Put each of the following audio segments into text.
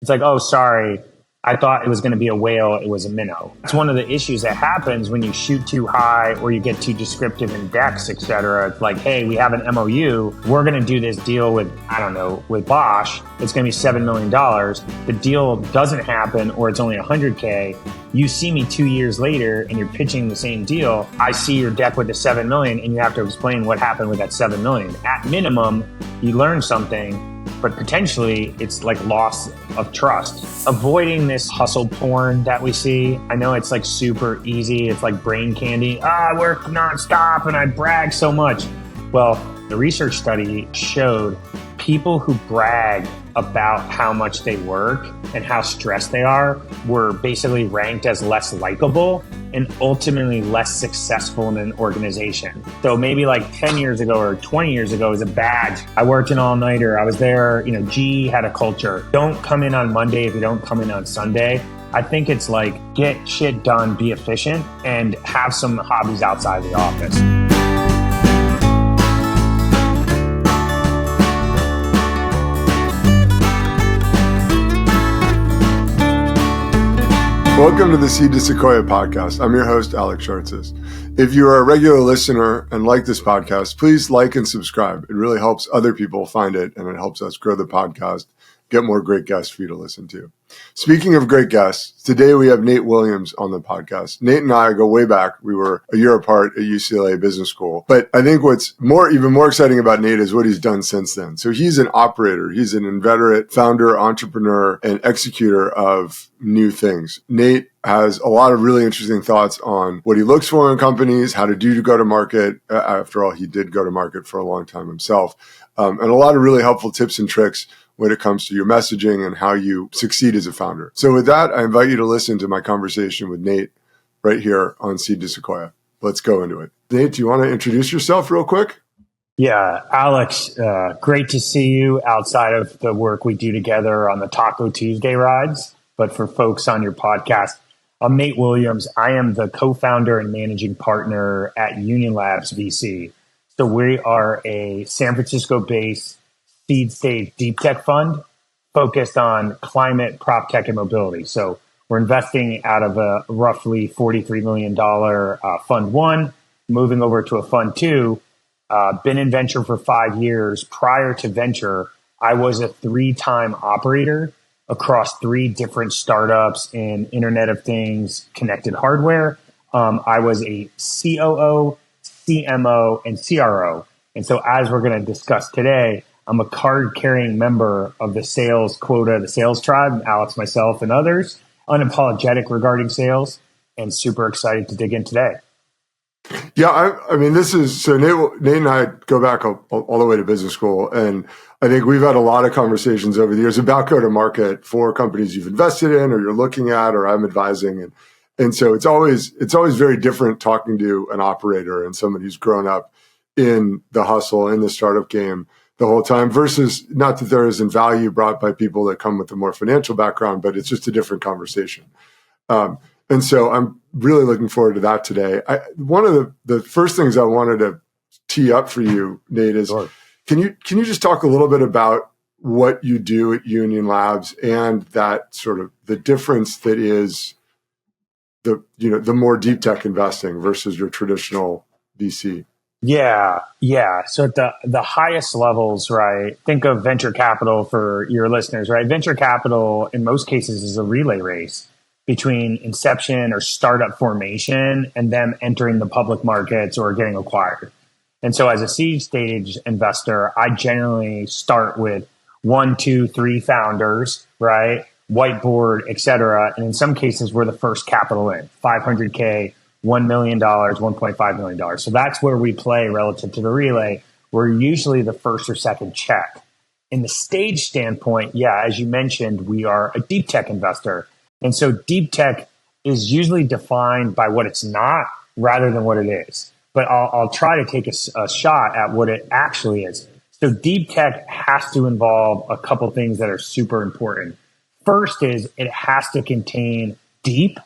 It's like, oh, sorry, I thought it was going to be a whale. It was a minnow. It's one of the issues that happens when you shoot too high or you get too descriptive in decks, et cetera. It's like, hey, we have an MOU. We're going to do this deal with, I don't know, with Bosch. It's going to be $7 million. The deal doesn't happen or it's only $100K. You see me 2 years later and you're pitching the same deal. I see your deck with the $7 million and you have to explain what happened with that $7 million. At minimum, you learn something, but potentially it's like loss of trust. Avoiding this hustle porn that we see. I know it's like super easy. It's like brain candy. I work nonstop and I brag so much. Well, the research study showed people who brag about how much they work and how stressed they are were basically ranked as less likable and ultimately less successful in an organization. So maybe like 10 years ago or 20 years ago as a badge, I worked an all-nighter. I was there, GE had a culture. Don't come in on Monday if you don't come in on Sunday. I think it's like get shit done, be efficient, and have some hobbies outside of the office. Welcome to the Seed to Sequoia podcast. I'm your host, Alex Shartsis. If you are a regular listener and like this podcast, please like and subscribe. It really helps other people find it, and it helps us grow the podcast, get more great guests for you to listen to. Speaking of great guests, today we have Nate Williams on the podcast. Nate and I go way back. We were a year apart at UCLA Business School. But I think what's even more exciting about Nate is what he's done since then. So he's an operator. He's an inveterate founder, entrepreneur, and executor of new things. Nate has a lot of really interesting thoughts on what he looks for in companies, how to do to go to market. After all, he did go to market for a long time himself. And a lot of really helpful tips and tricks when it comes to your messaging and how you succeed as a founder. So with that, I invite you to listen to my conversation with Nate right here on Seed to Sequoia. Let's go into it. Nate, do you want to introduce yourself real quick? Yeah, Alex, great to see you outside of the work we do together on the Taco Tuesday rides. But for folks on your podcast, I'm Nate Williams. I am the co-founder and managing partner at Union Labs VC. So we are a San Francisco-based seed stage DeepTech fund focused on climate, PropTech, and mobility. So we're investing out of a roughly $43 million fund one, moving over to a fund two. Been in venture for 5 years. Prior to venture, I was a 3-time operator across 3 different startups in Internet of Things, connected hardware. I was a COO, CMO, and CRO. And so as we're going to discuss today, I'm a card-carrying member of the sales quota, the sales tribe, Alex, myself, and others, unapologetic regarding sales, and super excited to dig in today. Yeah, I mean, this is, so Nate and I go back all the way to business school, and I think we've had a lot of conversations over the years about go-to-market for companies you've invested in or you're looking at or I'm advising. And so it's always very different talking to an operator and somebody who's grown up in the hustle, in the startup game the whole time versus, not that there isn't value brought by people that come with a more financial background, but it's just a different conversation. And so I'm really looking forward to that today. One of the first things I wanted to tee up for you, Nate, is Sure. Can you just talk a little bit about what you do at Union Labs and that sort of the difference that is the more deep tech investing versus your traditional VC? Yeah. So at the highest levels, right, think of venture capital for your listeners, right? Venture capital in most cases is a relay race between inception or startup formation and them entering the public markets or getting acquired. And so as a seed stage investor, I generally start with 1, 2, 3 founders, right? Whiteboard, et cetera. And in some cases, we're the first capital in, $500K, $1 million, $1.5 million. So that's where we play relative to the relay. We're usually the first or second check. In the stage standpoint, yeah, as you mentioned, we are a deep tech investor. And so deep tech is usually defined by what it's not rather than what it is. But I'll try to take a shot at what it actually is. So deep tech has to involve a couple things that are super important. First is it has to contain deep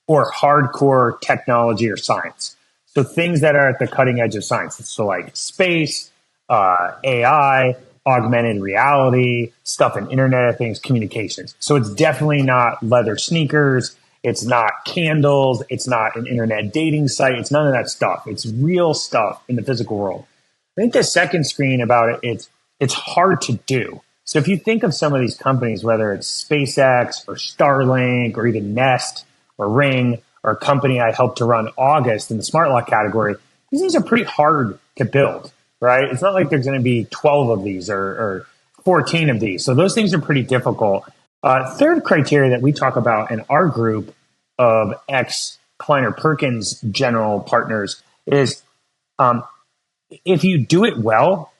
or hardcore technology or science. So things that are at the cutting edge of science. So like space, AI, augmented reality, stuff in Internet of Things, communications. So it's definitely not leather sneakers. It's not candles. It's not an internet dating site. It's none of that stuff. It's real stuff in the physical world. I think the second screen about it, it's hard to do. So if you think of some of these companies, whether it's SpaceX or Starlink or even Nest or Ring or a company I helped to run, August, in the smart lock category, these things are pretty hard to build, right? It's not like there's going to be 12 of these or 14 of these. So those things are pretty difficult. Third criteria that we talk about in our group of ex-Kleiner Perkins general partners is if you do it well,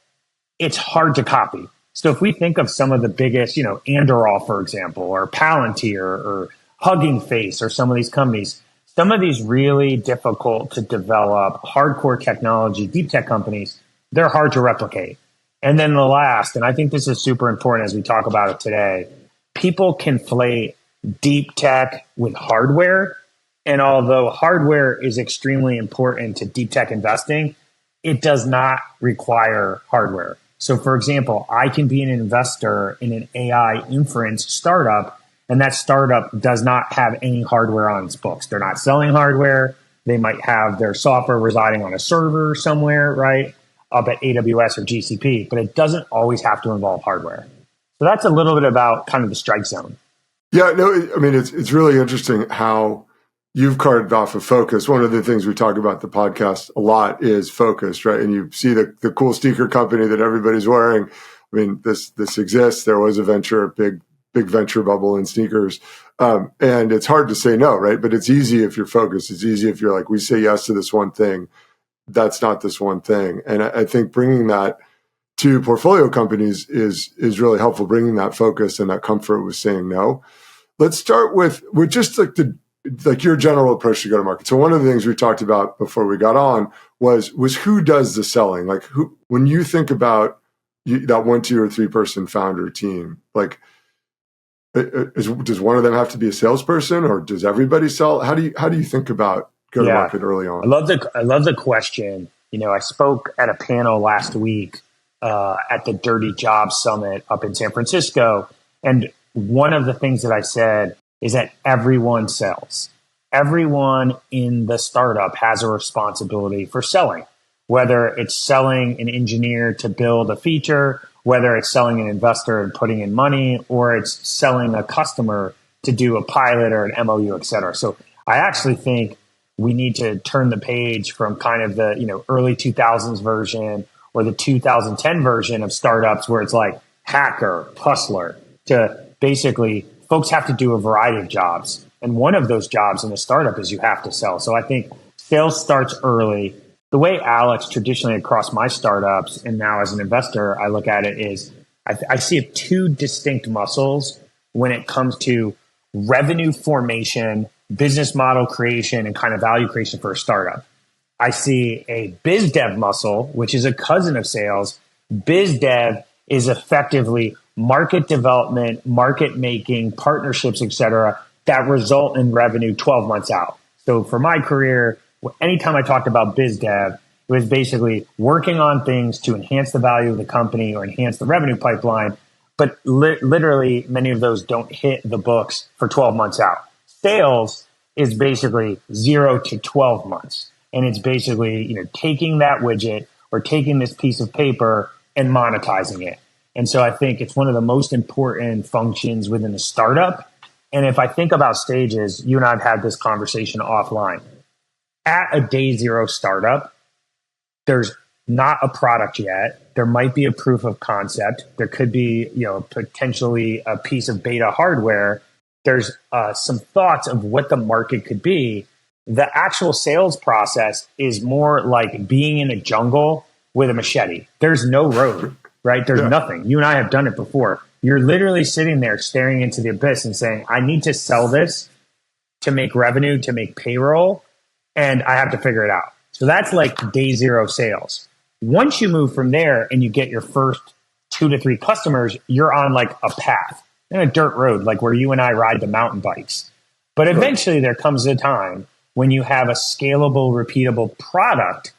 it's hard to copy. So if we think of some of the biggest, Andorol, for example, or Palantir or Hugging Face or some of these companies, some of these really difficult to develop hardcore technology, deep tech companies, they're hard to replicate. And then the last, and I think this is super important as we talk about it today, people conflate deep tech with hardware. And although hardware is extremely important to deep tech investing, it does not require hardware. So for example, I can be an investor in an AI inference startup, and that startup does not have any hardware on its books. They're not selling hardware. They might have their software residing on a server somewhere, right, up at AWS or GCP, but it doesn't always have to involve hardware. So that's a little bit about kind of the strike zone. Yeah, no, I mean, it's really interesting how you've carved off of focus. One of the things we talk about the podcast a lot is focus, right? And you see the cool sneaker company that everybody's wearing. I mean, this exists. There was a big venture bubble in sneakers. And it's hard to say no, right? But it's easy if you're focused. It's easy if you're like, we say yes to this one thing. That's not this one thing. And I think bringing that to portfolio companies is really helpful, bringing that focus and that comfort with saying no. Let's start with just like your general approach to go to market. So one of the things we talked about before we got on was who does the selling? Like when you think about that 1, 2, or 3 person founder team, like does one of them have to be a salesperson, or does everybody sell? How do you think about go to market early on? I love the question. I spoke at a panel last week at the Dirty Jobs Summit up in San Francisco, and one of the things that I said is that everyone sells. Everyone in the startup has a responsibility for selling, whether it's selling an engineer to build a feature, whether it's selling an investor and putting in money, or it's selling a customer to do a pilot or an MOU, et cetera. So I actually think we need to turn the page from kind of the early 2000s version or the 2010 version of startups where it's like hacker, hustler, to basically folks have to do a variety of jobs. And one of those jobs in a startup is you have to sell. So I think sales starts early. The way, Alex, traditionally across my startups and now as an investor, I look at it is I see 2 distinct muscles when it comes to revenue formation, business model creation, and kind of value creation for a startup. I see a biz dev muscle, which is a cousin of sales. Biz dev is effectively market development, market making, partnerships, et cetera, that result in revenue 12 months out. So for my career, anytime I talked about biz dev, it was basically working on things to enhance the value of the company or enhance the revenue pipeline. But literally, many of those don't hit the books for 12 months out. Sales is basically 0 to 12 months. And it's basically, taking that widget or taking this piece of paper and monetizing it. And so I think it's one of the most important functions within a startup. And if I think about stages, you and I have had this conversation offline. At a day 0 startup, there's not a product yet. There might be a proof of concept. There could be, potentially a piece of beta hardware. There's some thoughts of what the market could be. The actual sales process is more like being in a jungle with a machete. There's no road, right? There's nothing. You and I have done it before. You're literally sitting there staring into the abyss and saying, I need to sell this to make revenue, to make payroll, and I have to figure it out. So that's like day 0 sales. Once you move from there and you get your first 2 to 3 customers, you're on like a path in a dirt road, like where you and I ride the mountain bikes. But eventually there comes a time when you have a scalable, repeatable product.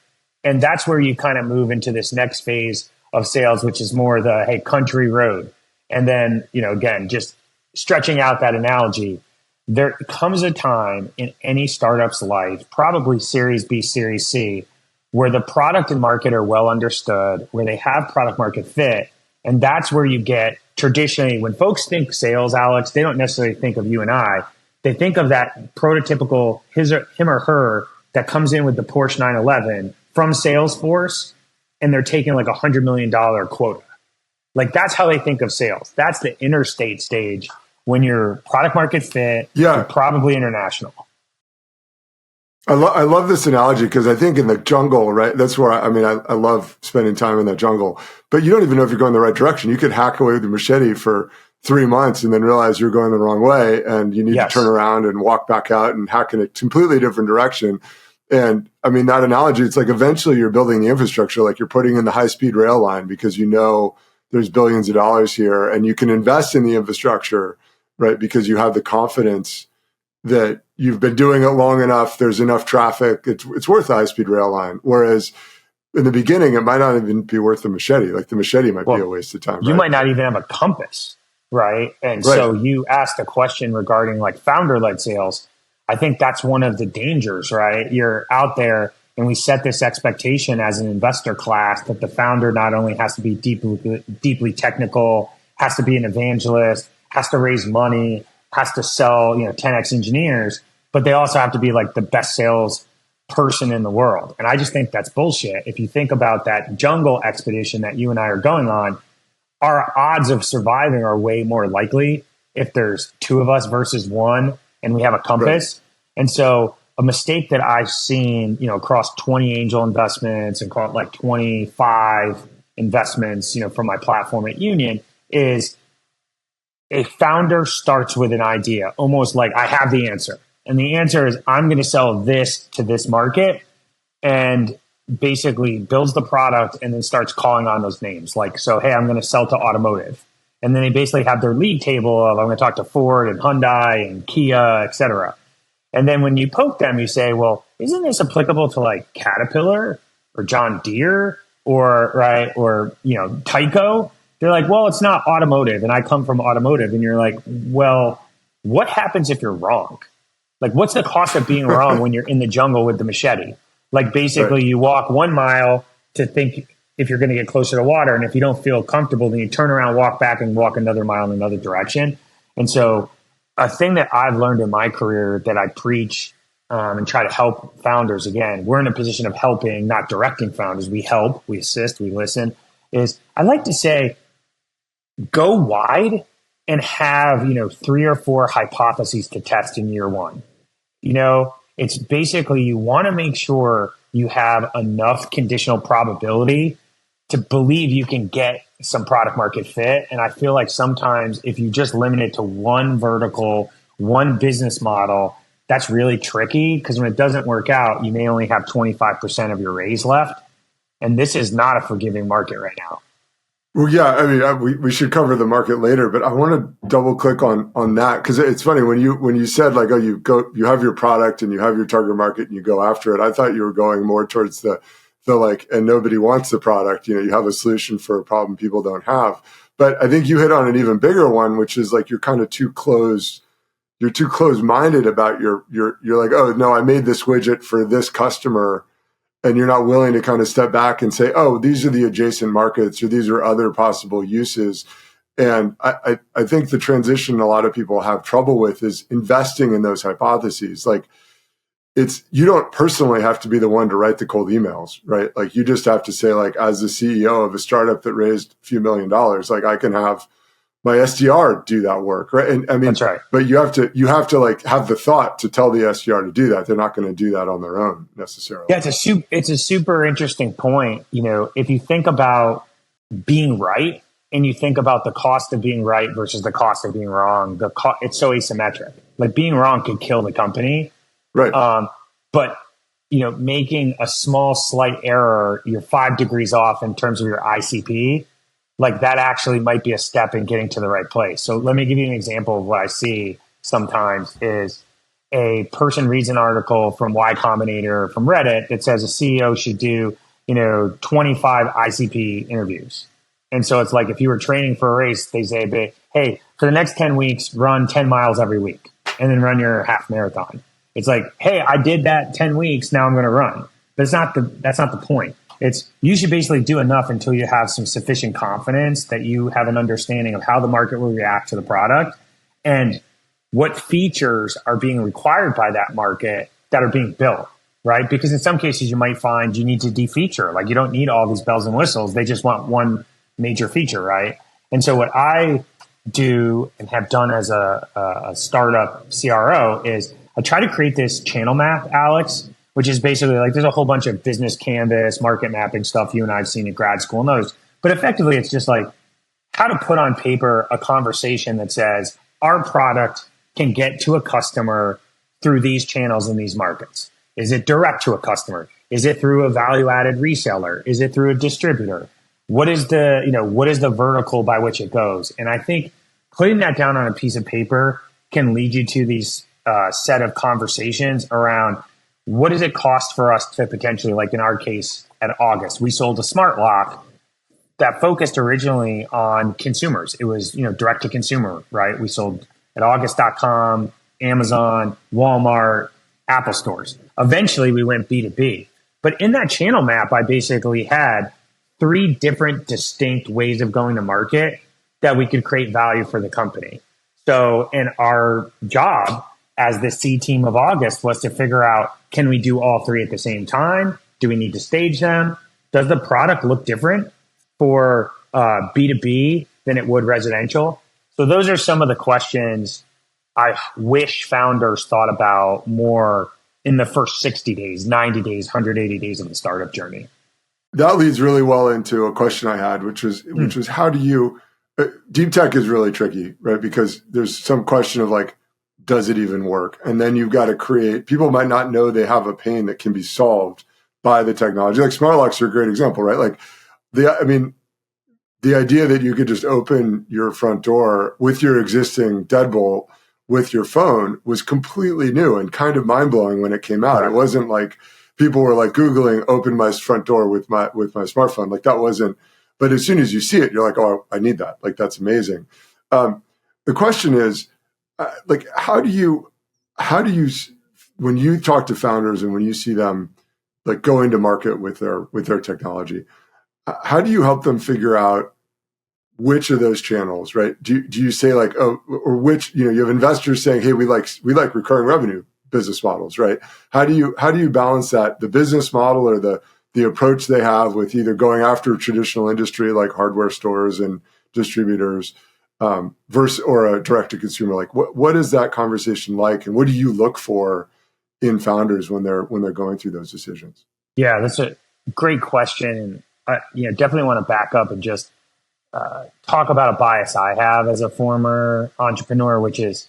And that's where you kind of move into this next phase of sales, which is more the, hey, country road. And then, again, just stretching out that analogy, there comes a time in any startup's life, probably Series B, Series C, where the product and market are well understood, where they have product market fit. And that's where you get traditionally, when folks think sales, Alex, they don't necessarily think of you and I. They think of that prototypical him or her that comes in with the Porsche 911 from Salesforce, and they're taking like $100 million quota. Like that's how they think of sales. That's the interstate stage when you're product market fit, you're probably international. I love this analogy because I think in the jungle, right? That's where I love spending time in that jungle, but you don't even know if you're going the right direction. You could hack away with a machete for 3 months and then realize you're going the wrong way and you need to turn around and walk back out and hack in a completely different direction. And I mean, that analogy, it's like eventually you're building the infrastructure, like you're putting in the high-speed rail line because there's billions of dollars here and you can invest in the infrastructure, right? Because you have the confidence that you've been doing it long enough, there's enough traffic, it's worth a high-speed rail line. Whereas in the beginning, it might not even be worth the machete. Like the machete might be a waste of time. You might not even have a compass, right? And so you asked a question regarding like founder-led sales. I think that's one of the dangers, right? You're out there and we set this expectation as an investor class that the founder not only has to be deeply technical, has to be an evangelist, has to raise money, has to sell, 10x engineers, but they also have to be like the best sales person in the world. And I just think that's bullshit. If you think about that jungle expedition that you and I are going on, our odds of surviving are way more likely if there's two of us versus one and we have a compass. Right. And so a mistake that I've seen, across 20 angel investments and call it like 25 investments, from my platform at Union is a founder starts with an idea, almost like I have the answer. And the answer is I'm going to sell this to this market and basically builds the product and then starts calling on those names. Like, so, hey, I'm going to sell to automotive. And then they basically have their league table of I'm going to talk to Ford and Hyundai and Kia, et cetera. And then when you poke them, you say, well, isn't this applicable to like Caterpillar or John Deere or Tyco? They're like, well, it's not automotive. And I come from automotive. And you're like, well, what happens if you're wrong? Like, what's the cost of being wrong when you're in the jungle with the machete? Like, basically, you walk 1 mile to think if you're going to get closer to water. And if you don't feel comfortable, then you turn around, walk back and walk another mile in another direction. And so a thing that I've learned in my career that I preach and try to help founders, again, we're in a position of helping, not directing founders. We help, we assist, we listen, is I like to say, go wide and have, 3 or 4 hypotheses to test in year one. It's basically you want to make sure you have enough conditional probability to believe you can get some product market fit. And I feel like sometimes if you just limit it to one vertical, one business model, that's really tricky because when it doesn't work out, you may only have 25% of your raise left. And this is not a forgiving market right now. Well, yeah, I mean, we should cover the market later, but I want to double click on that because it's funny when you said like, oh, you have your product and you have your target market and you go after it. I thought you were going more towards the like, and nobody wants the product. You have a solution for a problem people don't have. But I think you hit on an even bigger one, which is like you're kind of too closed. You're too closed-minded about you're like, oh no, I made this widget for this customer. And you're not willing to kind of step back and say, oh, these are the adjacent markets or these are other possible uses. And I think the transition a lot of people have trouble with is investing in those hypotheses. Like you don't personally have to be the one to write the cold emails, right? Like you just have to say like, as the CEO of a startup that raised a few $1 million, like I can have my SDR do that work, right? And I mean, that's right. But you have to like have the thought to tell the SDR to do that. They're not going to do that on their own necessarily. Yeah, it's a super interesting point. If you think about being right and you think about the cost of being right versus the cost of being wrong, it's so asymmetric. Like being wrong could kill the company, right? But making a small slight error, you're 5 degrees off in terms of your ICP. Like that actually might be a step in getting to the right place. So let me give you an example of what I see sometimes is a person reads an article from Y Combinator from Reddit that says a CEO should do 25 ICP interviews. And so it's like, if you were training for a race, they say, hey, for the next 10 weeks, run 10 miles every week and then run your half marathon. It's like, hey, I did that 10 weeks. Now I'm going to run. But that's not the point. It's, you should basically do enough until you have some sufficient confidence that you have an understanding of how the market will react to the product and what features are being required by that market that are being built, right? Because in some cases you might find you need to defeature. Like, you don't need all these bells and whistles. They just want one major feature, right? And so what I do and have done as a startup CRO is I try to create this channel map, Alex, which is basically like, there's a whole bunch of business canvas, market mapping stuff you and I have seen at grad school and those. But effectively, it's just like how to put on paper a conversation that says our product can get to a customer through these channels in these markets. Is it direct to a customer? Is it through a value-added reseller? Is it through a distributor? What is the vertical by which it goes? And I think putting that down on a piece of paper can lead you to these set of conversations around what does it cost for us to potentially, like in our case at August, we sold a smart lock that focused originally on consumers. It was, direct to consumer, right? We sold at August.com, Amazon, Walmart, Apple stores. Eventually we went B2B. But in that channel map, I basically had 3 different distinct ways of going to market that we could create value for the company. So, and our job as the C team of August was to figure out, can we do all 3 at the same time? Do we need to stage them? Does the product look different for B2B than it would residential? So those are some of the questions I wish founders thought about more in the first 60 days, 90 days, 180 days of the startup journey. That leads really well into a question I had, which was how do you, deep tech is really tricky, right? Because there's some question of like, does it even work? And then you've got to create, people might not know they have a pain that can be solved by the technology. Like smart locks are a great example, right? Like the idea that you could just open your front door with your existing deadbolt with your phone was completely new and kind of mind blowing when it came out. Right. It wasn't like people were like Googling open my front door with my smartphone. Like that wasn't, but as soon as you see it, you're like, oh, I need that. Like, that's amazing. The question is, like, how do you, when you talk to founders and when you see them like going to market with their technology, how do you help them figure out which of those channels, right? Do you say like, oh, or which, you have investors saying, hey, we like recurring revenue business models, right? How do you balance that, the business model or the approach they have with either going after traditional industry like hardware stores and distributors versus or a direct to consumer? Like what is that conversation like, and what do you look for in founders when they're going through those decisions? Yeah, that's a great question. I definitely want to back up and just talk about a bias I have as a former entrepreneur, which is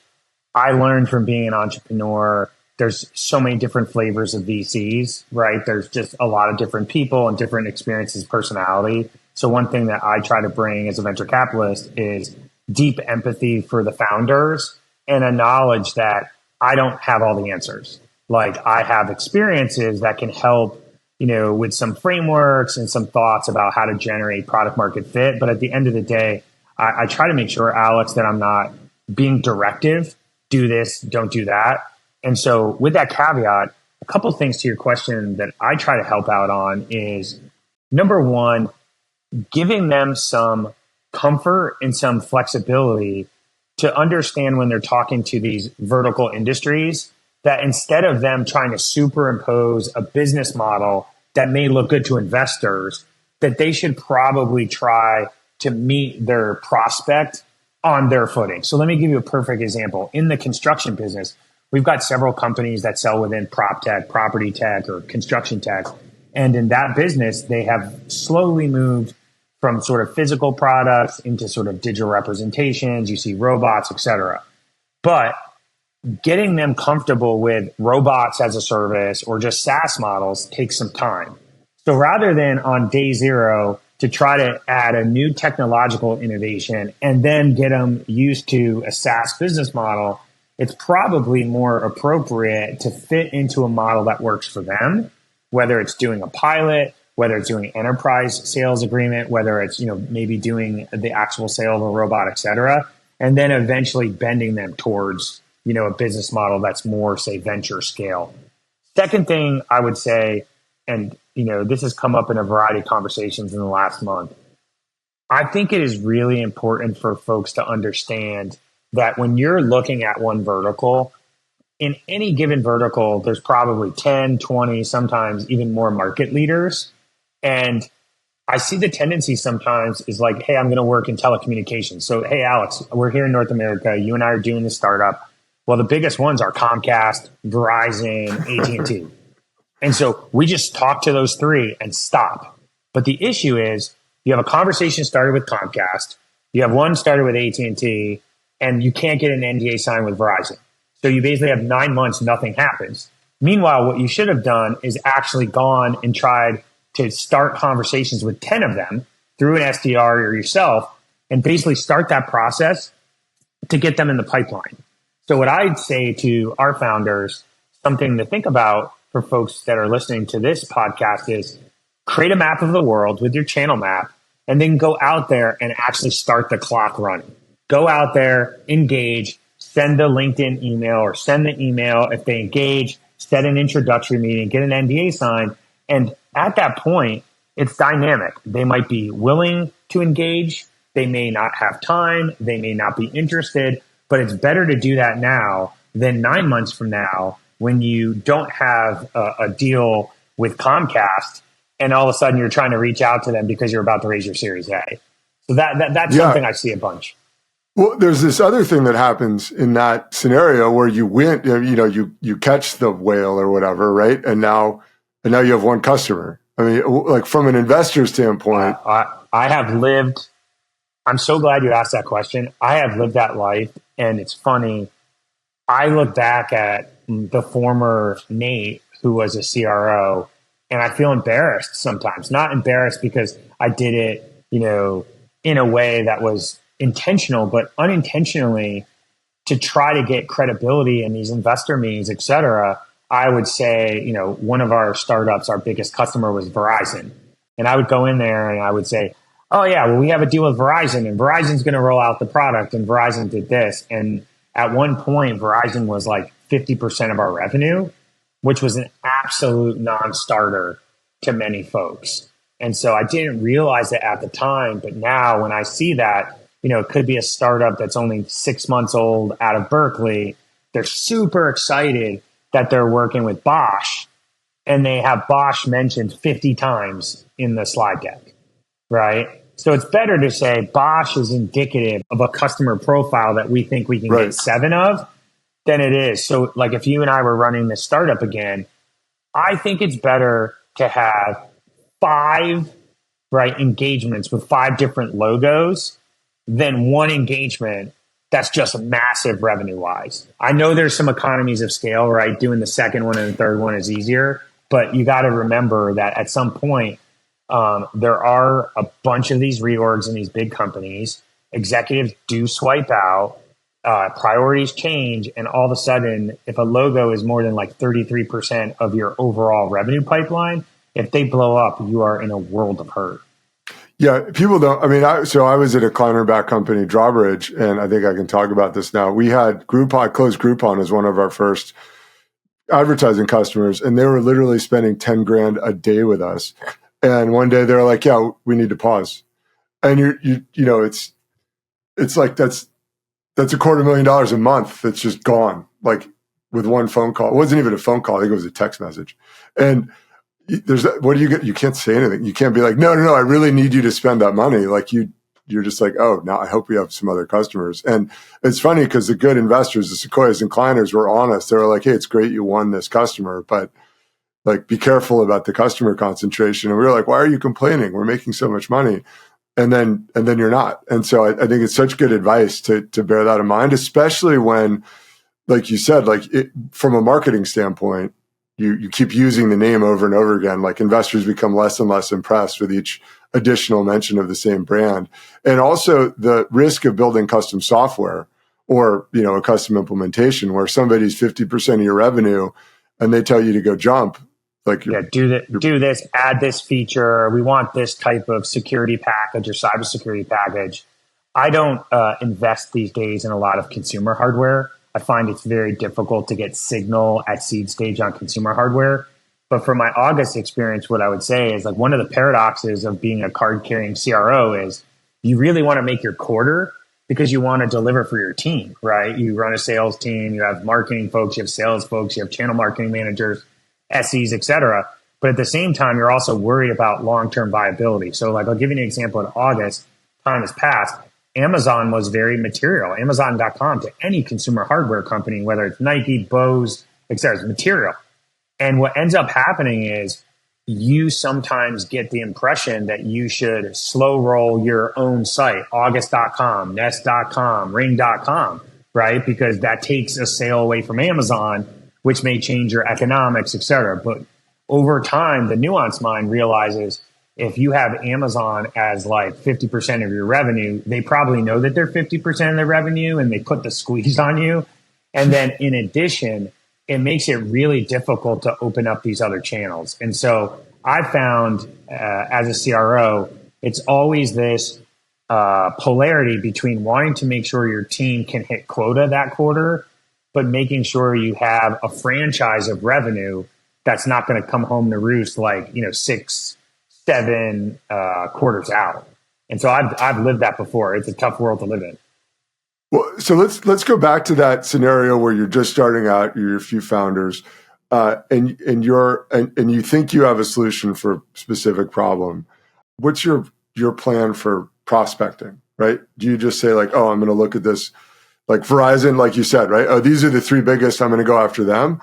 I learned from being an entrepreneur. There's so many different flavors of VCs, right? There's just a lot of different people and different experiences, personality. So one thing that I try to bring as a venture capitalist is deep empathy for the founders and a knowledge that I don't have all the answers. Like I have experiences that can help, with some frameworks and some thoughts about how to generate product market fit. But at the end of the day, I try to make sure, Alex, that I'm not being directive, do this, don't do that. And so with that caveat, a couple of things to your question that I try to help out on is, number one, giving them some comfort and some flexibility to understand when they're talking to these vertical industries that instead of them trying to superimpose a business model that may look good to investors, that they should probably try to meet their prospect on their footing. So let me give you a perfect example. In the construction business, we've got several companies that sell within PropTech, property tech, or construction tech. And in that business, they have slowly moved from sort of physical products into sort of digital representations. You see robots, et cetera. But getting them comfortable with robots as a service or just SaaS models takes some time. So rather than on day zero to try to add a new technological innovation and then get them used to a SaaS business model, it's probably more appropriate to fit into a model that works for them, whether it's doing a pilot whether it's doing enterprise sales agreement, whether it's, maybe doing the actual sale of a robot, et cetera, and then eventually bending them towards, a business model that's more, say, venture scale. Second thing I would say, and, this has come up in a variety of conversations in the last month, I think it is really important for folks to understand that when you're looking at one vertical, in any given vertical, there's probably 10, 20, sometimes even more market leaders. And I see the tendency sometimes is like, hey, I'm going to work in telecommunications. So, hey, Alex, we're here in North America. You and I are doing this startup. Well, the biggest ones are Comcast, Verizon, AT&T. And so we just talk to those three and stop. But the issue is you have a conversation started with Comcast. You have one started with AT&T, and you can't get an NDA signed with Verizon. So you basically have 9 months, nothing happens. Meanwhile, what you should have done is actually gone and tried to start conversations with 10 of them through an SDR or yourself and basically start that process to get them in the pipeline. So what I'd say to our founders, something to think about for folks that are listening to this podcast is create a map of the world with your channel map and then go out there and actually start the clock running. Go out there, engage, send the LinkedIn email or send the email. If they engage, set an introductory meeting, get an NDA signed. And at that point, it's dynamic. They might be willing to engage. They may not have time. They may not be interested, but it's better to do that now than 9 months from now when you don't have a deal with Comcast and all of a sudden you're trying to reach out to them because you're about to raise your Series A. So that's something I see a bunch. Well, there's this other thing that happens in that scenario where you win, you catch the whale or whatever, right? And now you have one customer. I mean, like from an investor standpoint. I'm so glad you asked that question. I have lived that life, and it's funny. I look back at the former Nate, who was a CRO, and I feel embarrassed sometimes. Not embarrassed because I did it, in a way that was intentional, but unintentionally to try to get credibility in these investor meetings, et cetera. I would say, one of our startups, our biggest customer was Verizon. And I would go in there and I would say, oh yeah, well, we have a deal with Verizon and Verizon's going to roll out the product and Verizon did this. And at one point, Verizon was like 50% of our revenue, which was an absolute non-starter to many folks. And so I didn't realize it at the time, but now when I see that, it could be a startup that's only 6 months old out of Berkeley. They're super excited that they're working with Bosch, and they have Bosch mentioned 50 times in the slide deck, right? So it's better to say Bosch is indicative of a customer profile that we think we can get 7 of than it is. So like if you and I were running this startup again, I think it's better to have 5 engagements with 5 different logos than one engagement that's just massive revenue wise. I know there's some economies of scale, right? Doing the second one and the third one is easier, but you got to remember that at some point, there are a bunch of these reorgs in these big companies. Executives do swipe out, priorities change, and all of a sudden, if a logo is more than like 33% of your overall revenue pipeline, if they blow up, you are in a world of hurt. Yeah, people don't. I mean, I was at a Kleiner back company, Drawbridge, and I think I can talk about this now. We had Groupon, closed Groupon as one of our first advertising customers, and they were literally spending 10 grand a day with us. And one day they're like, "Yeah, we need to pause." And it's like that's $250,000 a month that's just gone, like with one phone call. It wasn't even a phone call; I think it was a text message. And what do you get? You can't say anything. You can't be like, no, I really need you to spend that money. Like you're just like, oh, now I hope we have some other customers. And it's funny because the good investors, the Sequoias and Kleiners, were honest. They were like, hey, it's great you won this customer, but like, be careful about the customer concentration. And we were like, why are you complaining? We're making so much money. And then you're not. And so I think it's such good advice to bear that in mind, especially when, like you said, from a marketing standpoint, you keep using the name over and over again. Like investors become less and less impressed with each additional mention of the same brand. And also the risk of building custom software or, a custom implementation where somebody's 50% of your revenue and they tell you to go jump Like do this, add this feature. We want this type of security package or cybersecurity package. I don't invest these days in a lot of consumer hardware. I find it's very difficult to get signal at seed stage on consumer hardware. But for my August experience, what I would say is like one of the paradoxes of being a card carrying CRO is you really want to make your quarter because you want to deliver for your team, right? You run a sales team, you have marketing folks, you have sales folks, you have channel marketing managers, SEs, et cetera. But at the same time, you're also worried about long-term viability. So like, I'll give you an example. In August, time has passed. Amazon was very material. Amazon.com to any consumer hardware company, whether it's Nike, Bose, et cetera, is material. And what ends up happening is you sometimes get the impression that you should slow roll your own site, August.com, Nest.com, Ring.com, right? Because that takes a sale away from Amazon, which may change your economics, et cetera. But over time, the nuanced mind realizes if you have Amazon as like 50% of your revenue, they probably know that they're 50% of their revenue and they put the squeeze on you. And then in addition, it makes it really difficult to open up these other channels. And so I found as a CRO, it's always this polarity between wanting to make sure your team can hit quota that quarter, but making sure you have a franchise of revenue that's not going to come home to roost like, 6, 7 quarters out. And so I've lived that before. It's a tough world to live in. Well, so let's go back to that scenario where you're just starting out, you're a few founders, and you think you have a solution for a specific problem. What's your plan for prospecting, right? Do you just say like, oh, I'm going to look at this, like Verizon, like you said, right? Oh, these are the 3 biggest. I'm going to go after them.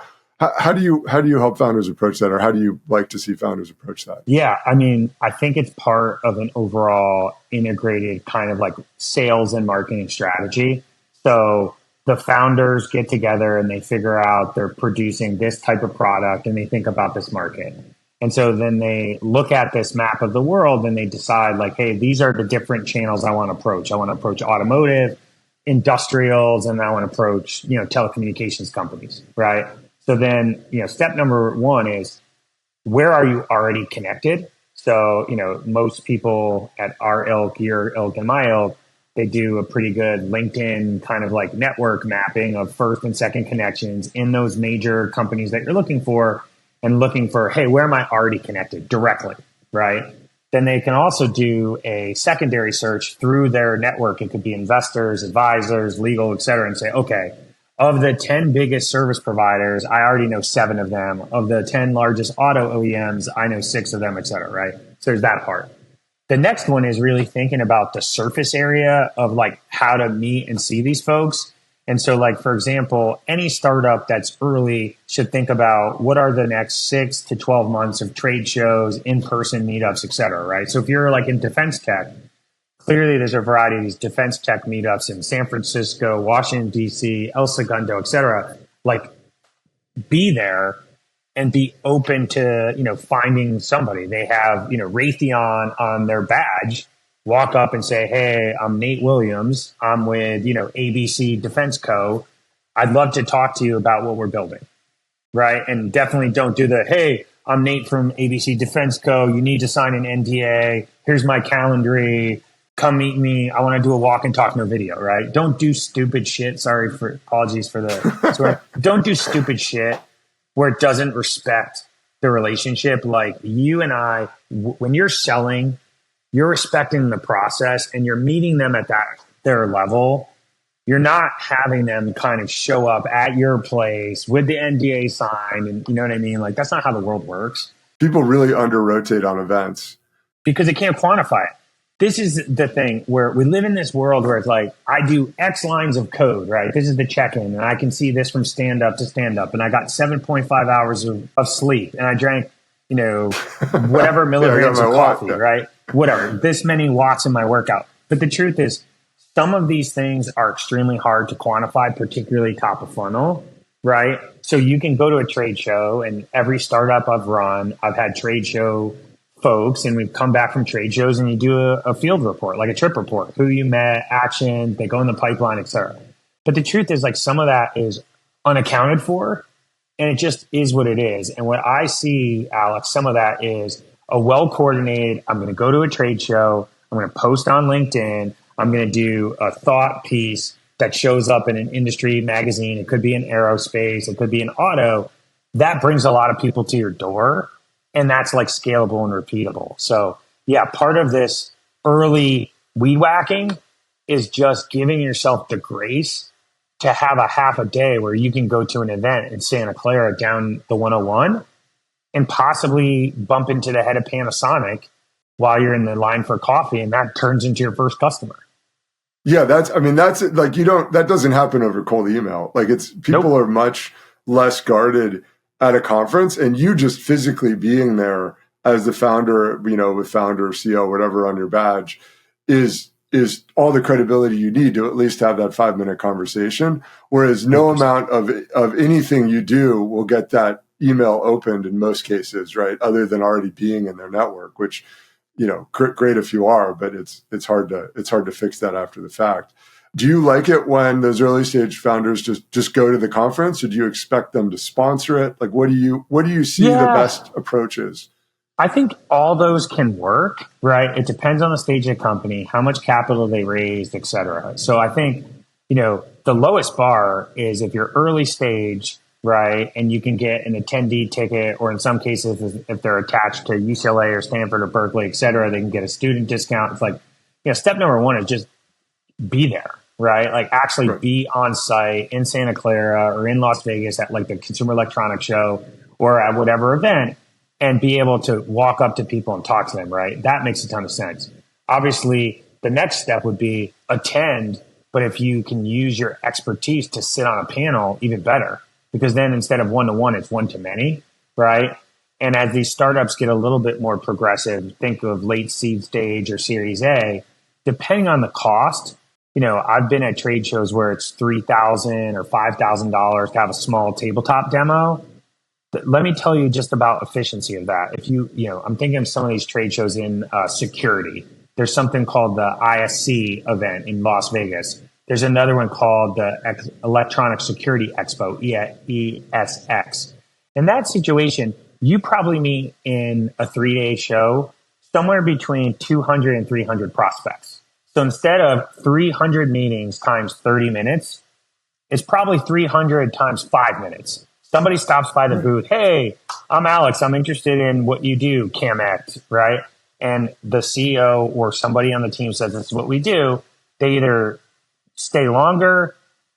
How do you help founders approach that, or how do you like to see founders approach that? Yeah, I mean, I think it's part of an overall integrated kind of like sales and marketing strategy. So the founders get together and they figure out they're producing this type of product and they think about this market. And so then they look at this map of the world and they decide like, hey, these are the different channels I want to approach. I want to approach automotive, industrials, and I want to approach, telecommunications companies, right? So then, step number 1 is where are you already connected? So, most people at our ilk, your ilk, and my ilk, they do a pretty good LinkedIn kind of like network mapping of first and second connections in those major companies that you're looking for and looking for, hey, where am I already connected directly, right? Then they can also do a secondary search through their network. It could be investors, advisors, legal, et cetera, and say, okay, of the 10 biggest service providers, I already know 7 of them. Of the 10 largest auto OEMs, I know 6 of them, et cetera, right? So there's that part. The next one is really thinking about the surface area of like how to meet and see these folks. And so like, for example, any startup that's early should think about what are the next 6 to 12 months of trade shows, in-person meetups, et cetera, right? So if you're like in defense tech, clearly there's a variety of these defense tech meetups in San Francisco, Washington, D.C., El Segundo, et cetera. Like, be there and be open to, finding somebody. They have, Raytheon on their badge. Walk up and say, hey, I'm Nate Williams. I'm with, ABC Defense Co. I'd love to talk to you about what we're building, right? And definitely don't do the, hey, I'm Nate from ABC Defense Co. You need to sign an NDA. Here's my calendar. Come meet me. I want to do a walk and talk, no video, right? Don't do stupid shit. Apologies for the swear. Don't do stupid shit where it doesn't respect the relationship. Like you and I, when you're selling, you're respecting the process and you're meeting them at their level. You're not having them kind of show up at your place with the NDA signed. And you know what I mean? Like that's not how the world works. People really under-rotate on events. Because they can't quantify it. This is the thing where we live in this world where it's like, I do X lines of code, right? This is the check-in and I can see this from stand up to stand up. And I got 7.5 hours of sleep and I drank, whatever milligrams of coffee, right? Whatever, this many watts in my workout. But the truth is some of these things are extremely hard to quantify, particularly top of funnel, right? So you can go to a trade show and every startup I've run, I've had trade show folks and we've come back from trade shows and you do a field report, like a trip report, who you met, action, they go in the pipeline, et cetera. But the truth is like some of that is unaccounted for. And it just is what it is. And what I see, Alex, some of that is a well-coordinated, I'm going to go to a trade show, I'm going to post on LinkedIn, I'm going to do a thought piece that shows up in an industry magazine. It could be in aerospace, it could be in auto. That brings a lot of people to your door. And that's like scalable and repeatable. So yeah, part of this early weed whacking is just giving yourself the grace to have a half a day where you can go to an event in Santa Clara down the 101 and possibly bump into the head of Panasonic while you're in the line for coffee, and that turns into your first customer. Yeah, that's like, that doesn't happen over cold email. Like people are much less guarded at a conference, and you just physically being there as the founder, with founder, CEO, whatever on your badge is all the credibility you need to at least have that 5-minute conversation. Whereas no 100%. Amount of anything you do will get that email opened in most cases, right? Other than already being in their network, which, great if you are, but it's hard to fix that after the fact. Do you like it when those early stage founders just go to the conference, or do you expect them to sponsor it? Like, what do you see the best approaches? I think all those can work, right? It depends on the stage of the company, how much capital they raised, et cetera. So I think, the lowest bar is if you're early stage, right? And you can get an attendee ticket, or in some cases, if they're attached to UCLA or Stanford or Berkeley, et cetera, they can get a student discount. It's like, step number one is just be there, right? Like actually be on site in Santa Clara or in Las Vegas at like the Consumer Electronics Show or at whatever event, and be able to walk up to people and talk to them, right? That makes a ton of sense. Obviously, the next step would be attend, but if you can use your expertise to sit on a panel, even better, because then instead of one-to-one, it's one-to-many, right? And as these startups get a little bit more progressive, think of late seed stage or Series A, depending on the cost, I've been at trade shows where it's $3,000 or $5,000 to have a small tabletop demo. Let me tell you just about efficiency of that. If I'm thinking of some of these trade shows in security. There's something called the ISC event in Las Vegas. There's another one called the Electronic Security Expo, ESX. In that situation, you probably meet in a 3-day show somewhere between 200 and 300 prospects. So instead of 300 meetings times 30 minutes, it's probably 300 times 5 minutes. Somebody stops by the booth. Hey, I'm Alex. I'm interested in what you do, CamX, right? And the CEO or somebody on the team says, this is what we do. They either stay longer,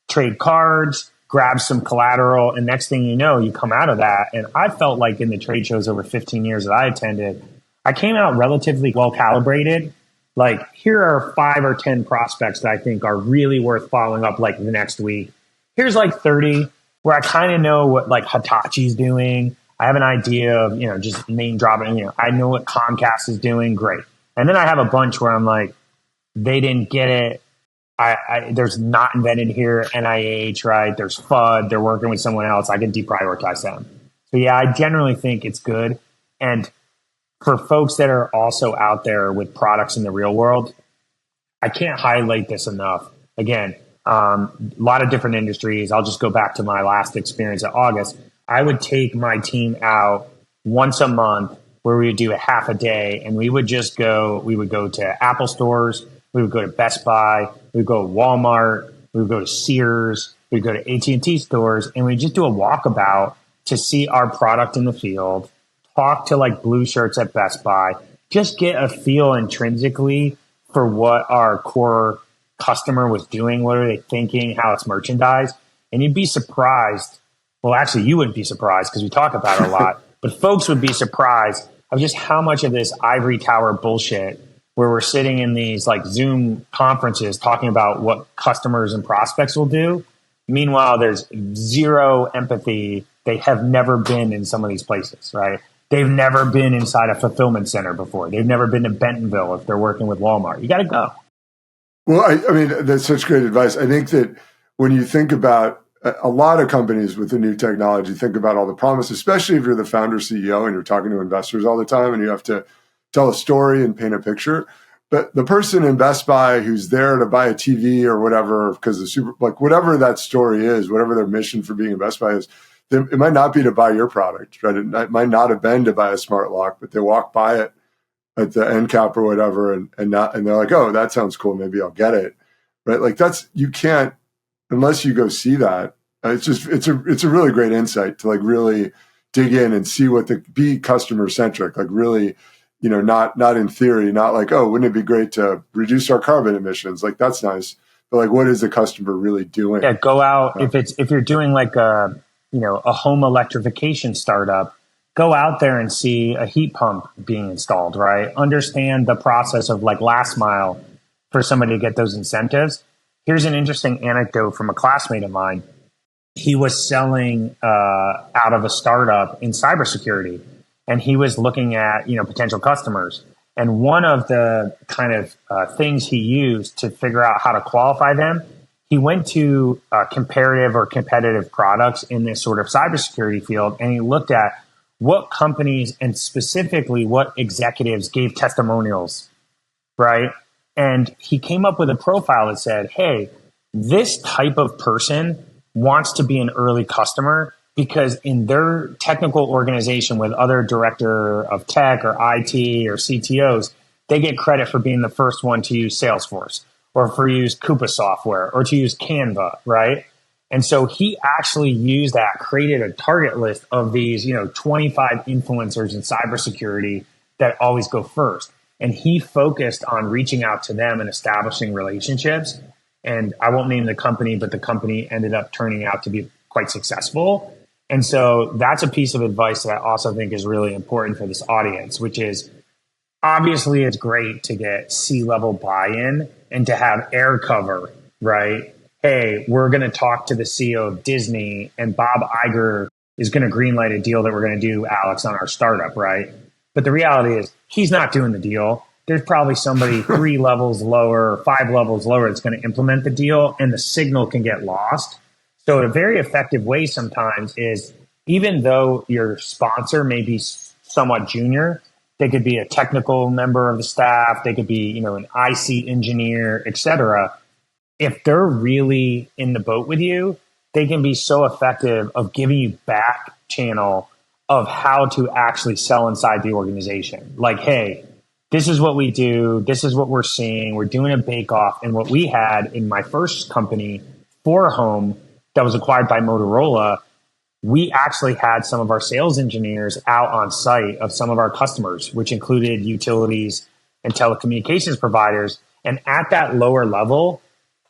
trade cards, grab some collateral, and next thing you know, you come out of that. And I felt like in the trade shows over 15 years that I attended, I came out relatively well calibrated. Like, here are 5 or 10 prospects that I think are really worth following up like the next week. Here's like 30 where I kind of know what like Hitachi's doing. I have an idea of, just name dropping, I know what Comcast is doing. Great. And then I have a bunch where I'm like, they didn't get it. There's not invented here, NIH, right? There's FUD. They're working with someone else. I can deprioritize them. So yeah, I generally think it's good. And for folks that are also out there with products in the real world, I can't highlight this enough. Again, a lot of different industries. I'll just go back to my last experience at August. I would take my team out once a month where we would do a half a day, and we would go to Apple stores, we would go to Best Buy, we would go to Walmart, we would go to Sears, we would go to AT&T stores, and we just do a walkabout to see our product in the field, talk to like blue shirts at Best Buy, just get a feel intrinsically for what our core customer was doing, what are they thinking, how it's merchandised. And you'd be surprised. Well, actually, you wouldn't be surprised because we talk about it a lot, but folks would be surprised of just how much of this ivory tower bullshit where we're sitting in these like Zoom conferences talking about what customers and prospects will do. Meanwhile, there's zero empathy. They have never been in some of these places, right? They've never been inside a fulfillment center before. They've never been to Bentonville if they're working with Walmart. You got to go. Well, I mean, that's such great advice. I think that when you think about a lot of companies with the new technology, think about all the promise, especially if you're the founder CEO and you're talking to investors all the time and you have to tell a story and paint a picture. But the person in Best Buy who's there to buy a TV or whatever, because whatever that story is, whatever their mission for being in Best Buy is, it might not be to buy your product, right? It might not have been to buy a smart lock, but they walk by it at the end cap or whatever, and they're like, oh, that sounds cool. Maybe I'll get it, right? Like you can't, unless you go see that. It's a really great insight to like really dig in and see be customer centric, like really, not in theory, not like, oh, wouldn't it be great to reduce our carbon emissions? Like that's nice. But like, what is the customer really doing? Yeah, go out. If you're doing like a home electrification startup, go out there and see a heat pump being installed, right? Understand the process of like last mile for somebody to get those incentives. Here's an interesting anecdote from a classmate of mine. He was selling out of a startup in cybersecurity, and he was looking at potential customers. And one of the kind of things he used to figure out how to qualify them, he went to comparative or competitive products in this sort of cybersecurity field, and he looked at what companies and specifically what executives gave testimonials, right? And he came up with a profile that said, hey, this type of person wants to be an early customer because in their technical organization with other director of tech or IT or CTOs, they get credit for being the first one to use Salesforce or for use Coupa software or to use Canva, right? And so he actually used that, created a target list of these, 25 influencers in cybersecurity that always go first. And he focused on reaching out to them and establishing relationships. And I won't name the company, but the company ended up turning out to be quite successful. And so that's a piece of advice that I also think is really important for this audience, which is obviously it's great to get C-level buy-in and to have air cover, right? Hey, we're going to talk to the CEO of Disney and Bob Iger is going to greenlight a deal that we're going to do, Alex, on our startup, right? But the reality is he's not doing the deal. There's probably somebody 3 levels lower or 5 levels lower that's going to implement the deal, and the signal can get lost. So a very effective way sometimes is, even though your sponsor may be somewhat junior, they could be a technical member of the staff, they could be, an IC engineer, et cetera. If they're really in the boat with you, they can be so effective of giving you back channel of how to actually sell inside the organization. Like, hey, this is what we do. This is what we're seeing. We're doing a bake-off. And what we had in my first company, For Home, that was acquired by Motorola, we actually had some of our sales engineers out on site of some of our customers, which included utilities and telecommunications providers. And at that lower level,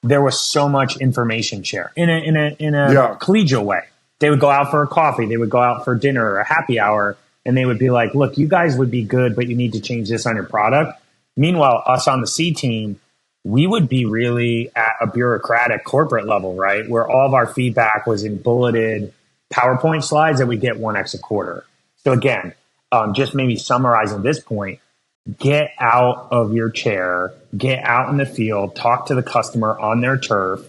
there was so much information share in a collegial way. They would go out for a coffee. They would go out for dinner or a happy hour. And they would be like, look, you guys would be good, but you need to change this on your product. Meanwhile, us on the C team, we would be really at a bureaucratic corporate level, right? Where all of our feedback was in bulleted PowerPoint slides that we get 1x a quarter. So again, just maybe summarizing this point, get out of your chair, get out in the field, talk to the customer on their turf.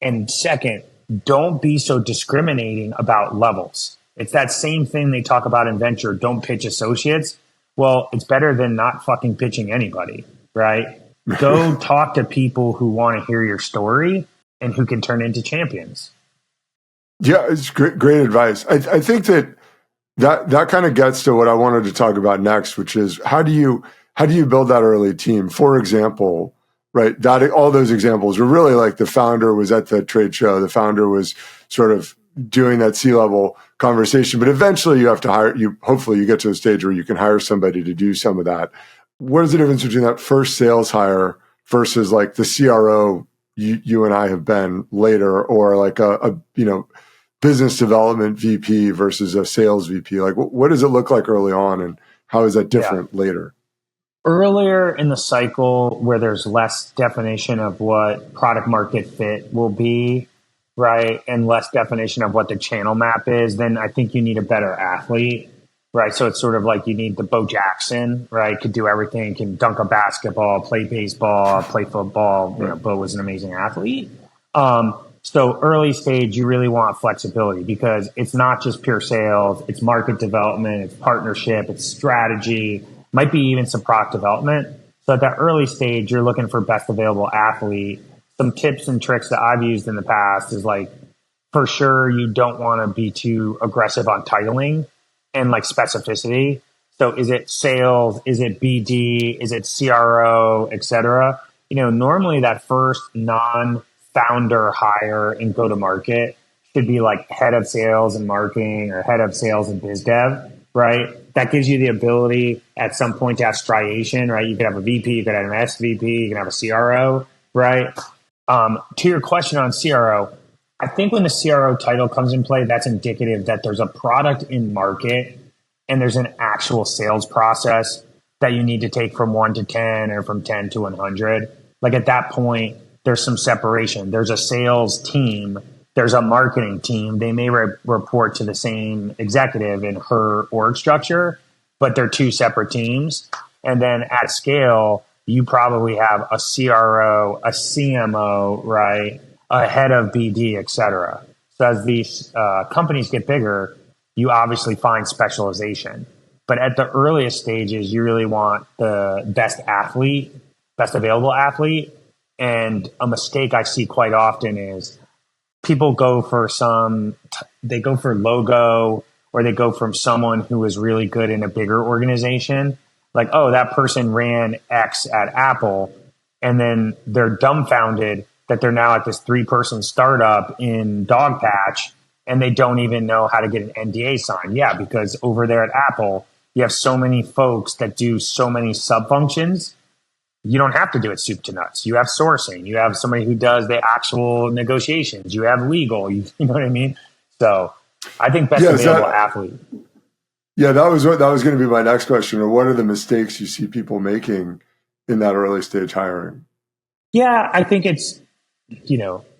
And second, don't be so discriminating about levels. It's that same thing they talk about in venture. Don't pitch associates. Well, it's better than not fucking pitching anybody, right? Go talk to people who want to hear your story and who can turn into champions. Yeah, it's great advice. I think that kind of gets to what I wanted to talk about next, which is how do you build that early team? For example, right? That all those examples were really like the founder was at the trade show. The founder was sort of doing that C-level conversation, but eventually you have to hire hopefully you get to a stage where you can hire somebody to do some of that. What is the difference between that first sales hire versus like the CRO you and I have been later, or like a business development VP versus a sales VP? Like what does it look like early on, and how is that different later? Earlier in the cycle, where there's less definition of what product market fit will be, right, and less definition of what the channel map is, then I think you need a better athlete, right? So it's sort of like you need the Bo Jackson, right? Could do everything, can dunk a basketball, play baseball, play football. Right. Bo was an amazing athlete. So early stage, you really want flexibility because it's not just pure sales, it's market development, it's partnership, it's strategy, might be even some product development. So at that early stage, you're looking for best available athlete. Some tips and tricks that I've used in the past is like, for sure you don't want to be too aggressive on titling and like specificity. So is it sales? Is it BD? Is it CRO, et cetera? Normally that first non-founder hire in go-to-market should be like head of sales and marketing or head of sales and biz dev, right? That gives you the ability at some point to have striation, right? You could have a VP, you could have an SVP, you can have a CRO, right? To your question on CRO, I think when the CRO title comes in play, that's indicative that there's a product in market and there's an actual sales process that you need to take from 1 to 10 or from 10 to 100. Like at that point, there's some separation. There's a sales team. There's a marketing team. They may report to the same executive in her org structure, but they're two separate teams. And then at scale, you probably have a CRO, a CMO, right? A head of BD, et cetera. So as these companies get bigger, you obviously find specialization. But at the earliest stages, you really want the best athlete, best available athlete. And a mistake I see quite often is people go for they go for logo, or they go from someone who is really good in a bigger organization. Like, oh, that person ran X at Apple. And then they're dumbfounded that they're now at this 3-person startup in Dogpatch and they don't even know how to get an NDA signed. Yeah, because over there at Apple, you have so many folks that do so many sub-functions. You don't have to do it soup to nuts. You have sourcing. You have somebody who does the actual negotiations. You have legal. You know what I mean? So I think best available athlete. Yeah, that was going to be my next question. Or what are the mistakes you see people making in that early stage hiring? Yeah, I think it's,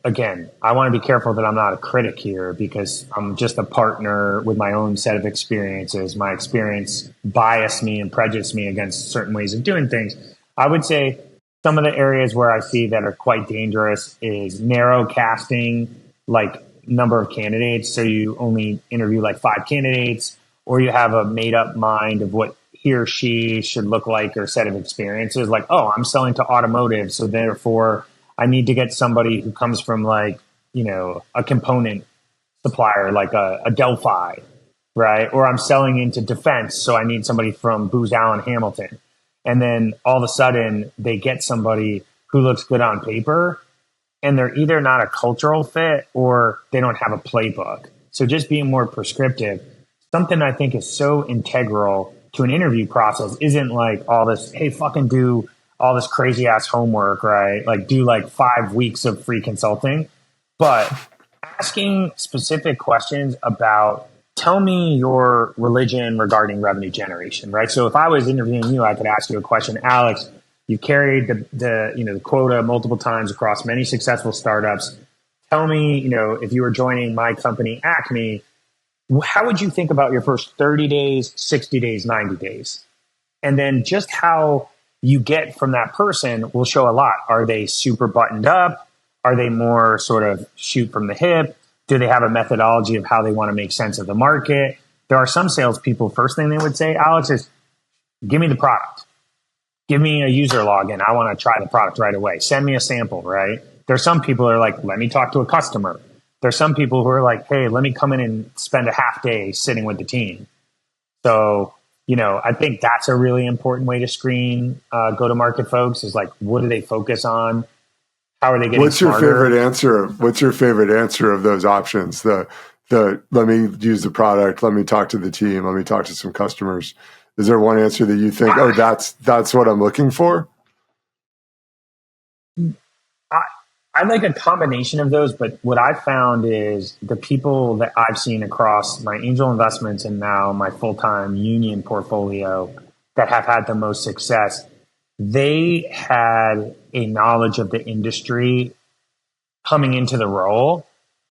again, I want to be careful that I'm not a critic here because I'm just a partner with my own set of experiences. My experience biased me and prejudiced me against certain ways of doing things. I would say some of the areas where I see that are quite dangerous is narrow casting, like number of candidates. So you only interview like 5 candidates, or you have a made up mind of what he or she should look like or set of experiences. Like, oh, I'm selling to automotive, so therefore I need to get somebody who comes from like, a component supplier, like a Delphi, right? Or I'm selling into defense, so I need somebody from Booz Allen Hamilton. And then all of a sudden they get somebody who looks good on paper and they're either not a cultural fit or they don't have a playbook. So just being more prescriptive, something I think is so integral to an interview process isn't like all this, hey, fucking do all this crazy ass homework, right? Like do like 5 weeks of free consulting, but asking specific questions about, tell me your religion regarding revenue generation, right? So if I was interviewing you, I could ask you a question, Alex, you carried the quota multiple times across many successful startups. Tell me, if you were joining my company, Acme, how would you think about your first 30 days, 60 days, 90 days? And then just how you get from that person will show a lot. Are they super buttoned up? Are they more sort of shoot from the hip? Do they have a methodology of how they want to make sense of the market? There are some salespeople, first thing they would say, Alex, is give me the product. Give me a user login. I want to try the product right away. Send me a sample, right? There's some people who are like, let me talk to a customer. There's some people who are like, hey, let me come in and spend a half day sitting with the team. So, I think that's a really important way to screen go-to-market folks is like, what do they focus on? How are they getting smarter? What's your favorite answer of those options? The let me use the product, let me talk to the team, let me talk to some customers. Is there one answer that you think, oh, that's what I'm looking for? I like a combination of those, but what I found is the people that I've seen across my angel investments and now my full-time union portfolio that have had the most success, they had a knowledge of the industry coming into the role.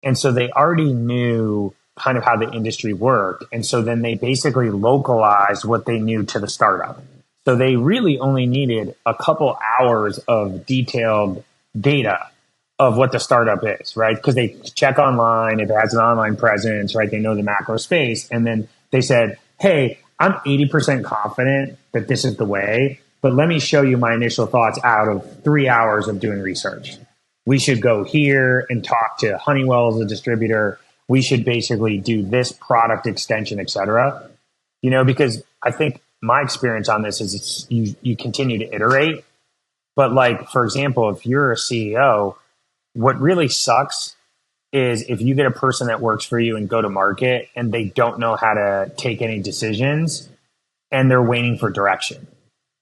And so they already knew kind of how the industry worked. And so then they basically localized what they knew to the startup. So they really only needed a couple hours of detailed data of what the startup is, right? Because they check online, if it has an online presence, right? They know the macro space. And then they said, hey, I'm 80% confident that this is the way, but let me show you my initial thoughts out of 3 hours of doing research. we should go here and talk to Honeywell as a distributor. We should basically do this product extension, et cetera. Because I think my experience on this is you continue to iterate. But like, for example, if you're a CEO, what really sucks is if you get a person that works for you and go to market and they don't know how to take any decisions and they're waiting for direction.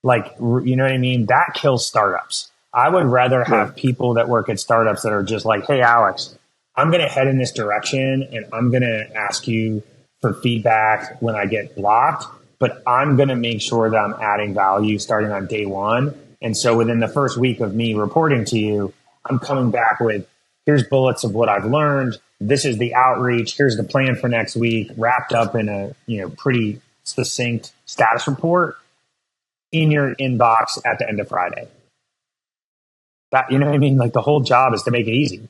Like, you know what I mean? That kills startups. I would rather have people that work at startups that are just like, hey, Alex, I'm going to head in this direction and I'm going to ask you for feedback when I get blocked, but I'm going to make sure that I'm adding value starting on day one. And so within the first week of me reporting to you, I'm coming back with, here's bullets of what I've learned. This is the outreach. Here's the plan for next week, wrapped up in a pretty succinct status report in your inbox at the end of Friday. That, you know what I mean? Like, the whole job is to make it easy.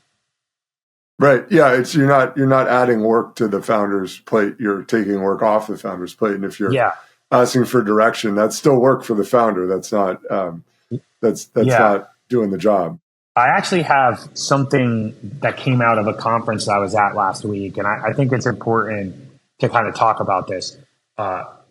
Right. Yeah. It's you're not adding work to the founder's plate. You're taking work off the founder's plate. And if you're asking for direction, that's still work for the founder. That's not not doing the job. I actually have something that came out of a conference I was at last week, and I think it's important to kind of talk about this.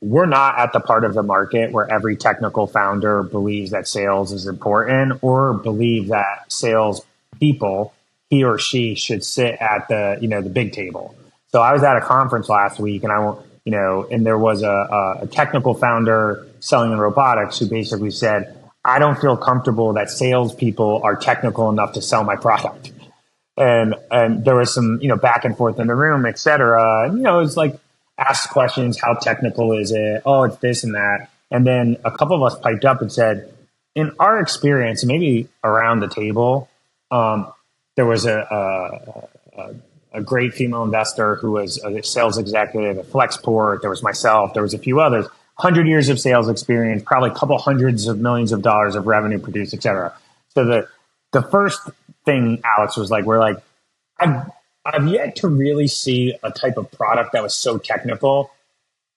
We're not at the part of the market where every technical founder believes that sales is important or believe that sales people, he or she, should sit at the big table. So I was at a conference last week, and and there was a technical founder selling in robotics who basically said, I don't feel comfortable that salespeople are technical enough to sell my product. And there was some, back and forth in the room, et cetera. And, it's like, ask questions. How technical is it? Oh, it's this and that. And then a couple of us piped up and said, in our experience, maybe around the table, there was a great female investor who was a sales executive at Flexport. There was myself. There was a few others. 100 years of sales experience, probably a couple hundreds of millions of dollars of revenue produced, et cetera. So the first thing, Alex, was like, we're like, I've yet to really see a type of product that was so technical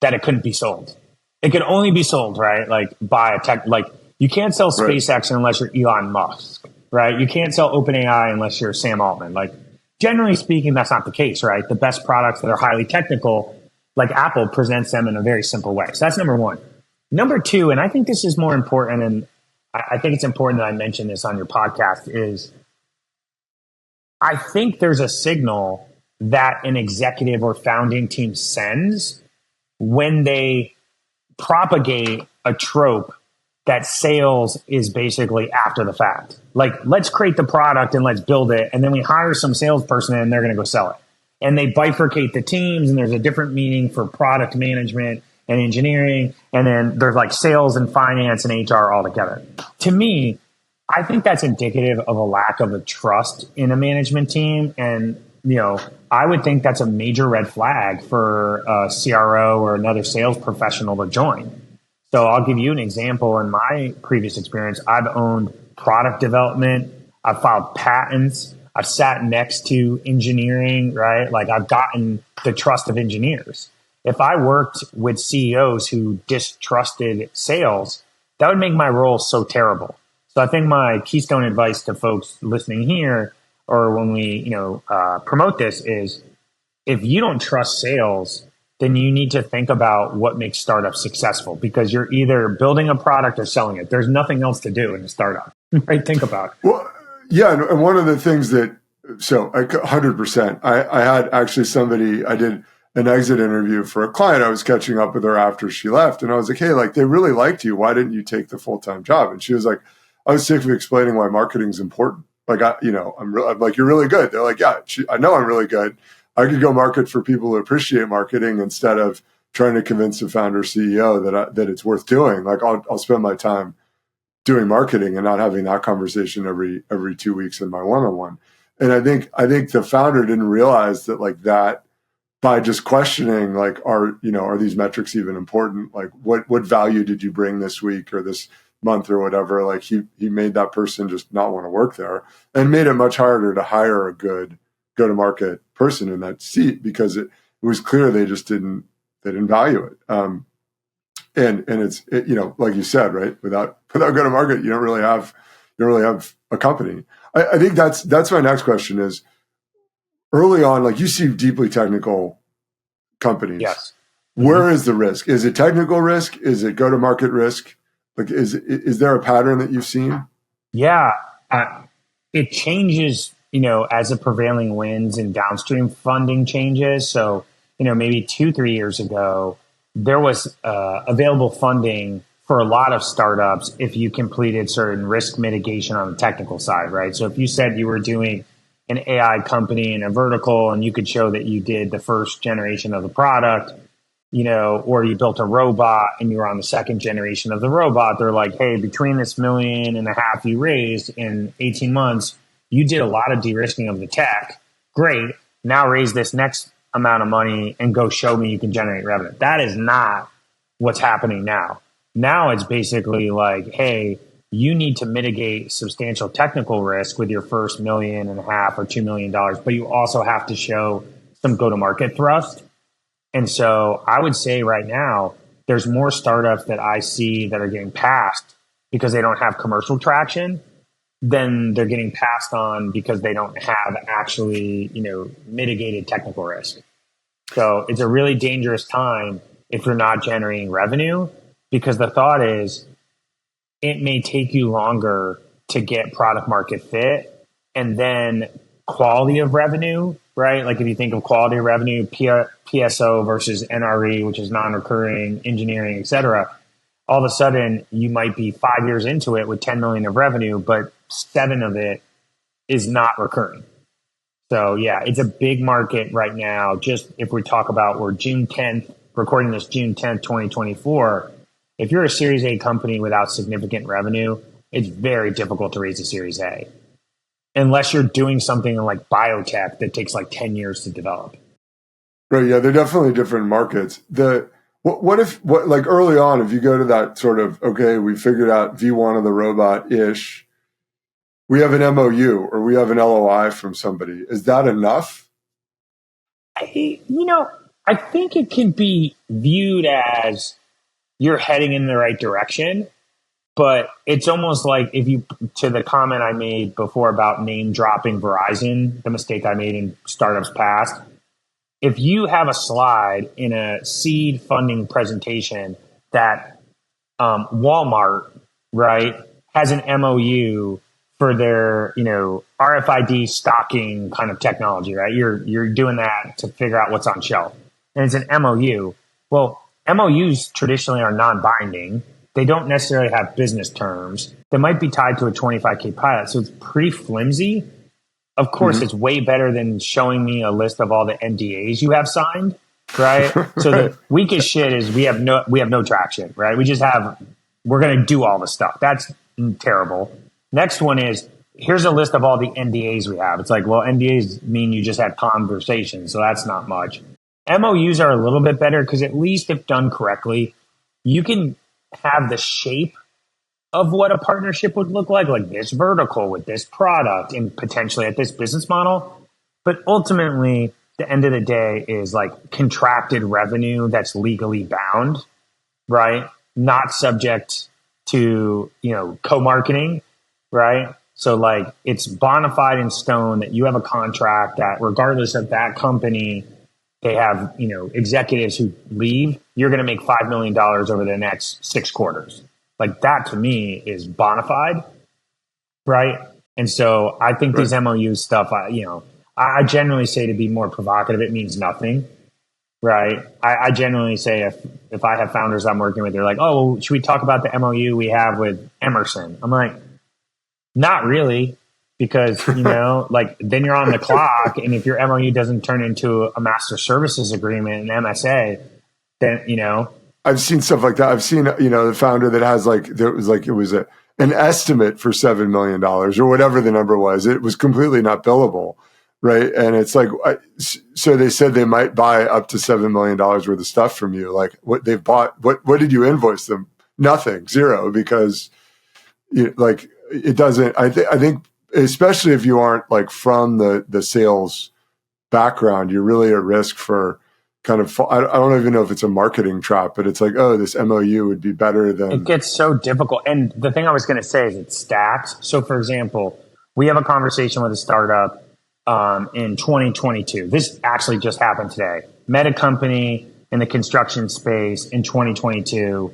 that it couldn't be sold. It could only be sold, right? Like, by a tech, like, you can't sell SpaceX unless you're Elon Musk, right? You can't sell OpenAI unless you're Sam Altman. Like, generally speaking, that's not the case, right? The best products that are highly technical, like Apple, presents them in a very simple way. So that's number one. Number two, and I think this is more important, and I think it's important that I mention this on your podcast, is I think there's a signal that an executive or founding team sends when they propagate a trope that sales is basically after the fact. Like, let's create the product and let's build it, and then we hire some salesperson and they're going to go sell it. And they bifurcate the teams, and there's a different meaning for product management and engineering. And then there's like sales and finance and HR all together. To me, I think that's indicative of a lack of a trust in a management team. And, I would think that's a major red flag for a CRO or another sales professional to join. So I'll give you an example. In my previous experience, I've owned product development. I've filed patents. I've sat next to engineering, right? Like, I've gotten the trust of engineers. If I worked with CEOs who distrusted sales, that would make my role so terrible. So I think my keystone advice to folks listening here, or when we, promote this, is if you don't trust sales, then you need to think about what makes startups successful, because you're either building a product or selling it. There's nothing else to do in a startup, right? Think about it. Well, yeah, and one of the things that, 100%, I had actually somebody, I did an exit interview for a client. I was catching up with her after she left, and I was like, hey, like, they really liked you. Why didn't you take the full-time job? And she was like, I was sick of explaining why marketing is important. Like, I'm like, you're really good. They're like, yeah, I know I'm really good. I could go market for people who appreciate marketing instead of trying to convince the founder CEO that it's worth doing. Like, I'll spend my time doing marketing and not having that conversation every 2 weeks in my one-on-one. And I think the founder didn't realize that, like, that by just questioning, like, are these metrics even important? Like, what value did you bring this week or this month or whatever? Like, he made that person just not want to work there, and made it much harder to hire a good go-to-market person in that seat, because it was clear they didn't value it. And it's like you said, right? Without go-to-market, you don't really have a company. I think that's my next question is early on, like you see deeply technical companies. Yes. Where is the risk? Is it technical risk? Is it go-to-market risk? Like, is there a pattern that you've seen? Yeah. It changes, as the prevailing winds and downstream funding changes. So, maybe 2-3 years ago, there was available funding for a lot of startups if you completed certain risk mitigation on the technical side, right? So if you said you were doing an AI company in a vertical and you could show that you did the first generation of the product, or you built a robot and you were on the second generation of the robot, they're like, hey, between this $1.5 million you raised in 18 months, you did a lot of de-risking of the tech. Great. Now raise this next amount of money and go show me you can generate revenue. That is not what's happening now. Now it's basically like, hey, you need to mitigate substantial technical risk with your first $1.5 million or $2 million, but you also have to show some go-to-market thrust. And so I would say right now, there's more startups that I see that are getting passed because they don't have commercial traction than they're getting passed on because they don't have actually, mitigated technical risk. So it's a really dangerous time if you're not generating revenue, because the thought is it may take you longer to get product market fit, and then quality of revenue, right? Like if you think of quality of revenue, PSO versus NRE, which is non-recurring, engineering, et cetera, all of a sudden you might be 5 years into it with 10 million of revenue, but 7 of it is not recurring. So yeah, it's a big market right now. Just if we talk about we're June 10th, recording this June 10th, 2024, if you're a Series A company without significant revenue, it's very difficult to raise a Series A. Unless you're doing something like biotech that takes like 10 years to develop. Right. Yeah, they're definitely different markets. What if early on, if you go to that sort of, okay, we figured out V1 of the robot-ish, we have an MOU or we have an LOI from somebody. Is that enough? I think it can be viewed as you're heading in the right direction. But it's almost like to the comment I made before about name dropping Verizon, the mistake I made in startups past. If you have a slide in a seed funding presentation that Walmart, right, has an MOU for their, RFID stocking kind of technology, right? You're doing that to figure out what's on shelf. And it's an MOU. Well, MOUs traditionally are non-binding. They don't necessarily have business terms. They might be tied to a 25K pilot. So it's pretty flimsy. Of course, It's way better than showing me a list of all the NDAs you have signed, right? So the weakest shit is we have no traction, right? We're going to do all the stuff. That's terrible. Next one is, here's a list of all the NDAs we have. It's like, well, NDAs mean you just had conversations. So that's not much. MOUs are a little bit better because at least if done correctly, you can have the shape of what a partnership would look like this vertical with this product and potentially at this business model. But ultimately, the end of the day is like contracted revenue that's legally bound, right? Not subject to, co-marketing, right? So like it's bona fide in stone that you have a contract that regardless of that company, they have, executives who leave, you're going to make $5 million over the next 6 quarters. Like that to me is bona fide, right? And so I think these MOU stuff, I generally say to be more provocative, it means nothing, right? I generally say if I have founders I'm working with, they're like, oh, well, should we talk about the MOU we have with Emerson? I'm like, not really. Because, then you're on the clock. And if your MOU doesn't turn into a master services agreement, an MSA, then, I've seen stuff like that. I've seen, the founder that has it was an estimate for $7 million or whatever the number was. It was completely not billable. Right. And it's like, so they said they might buy up to $7 million worth of stuff from you. Like what they've bought, what did you invoice them? Nothing, zero, because it doesn't, I think, especially if you aren't like from the sales background, you're really at risk for kind of, I don't even know if it's a marketing trap, but it's like, oh, this MOU would be better than. It gets so difficult. And the thing I was going to say is it stacks. So for example, we have a conversation with a startup in 2022. This actually just happened today. Met a company in the construction space in 2022,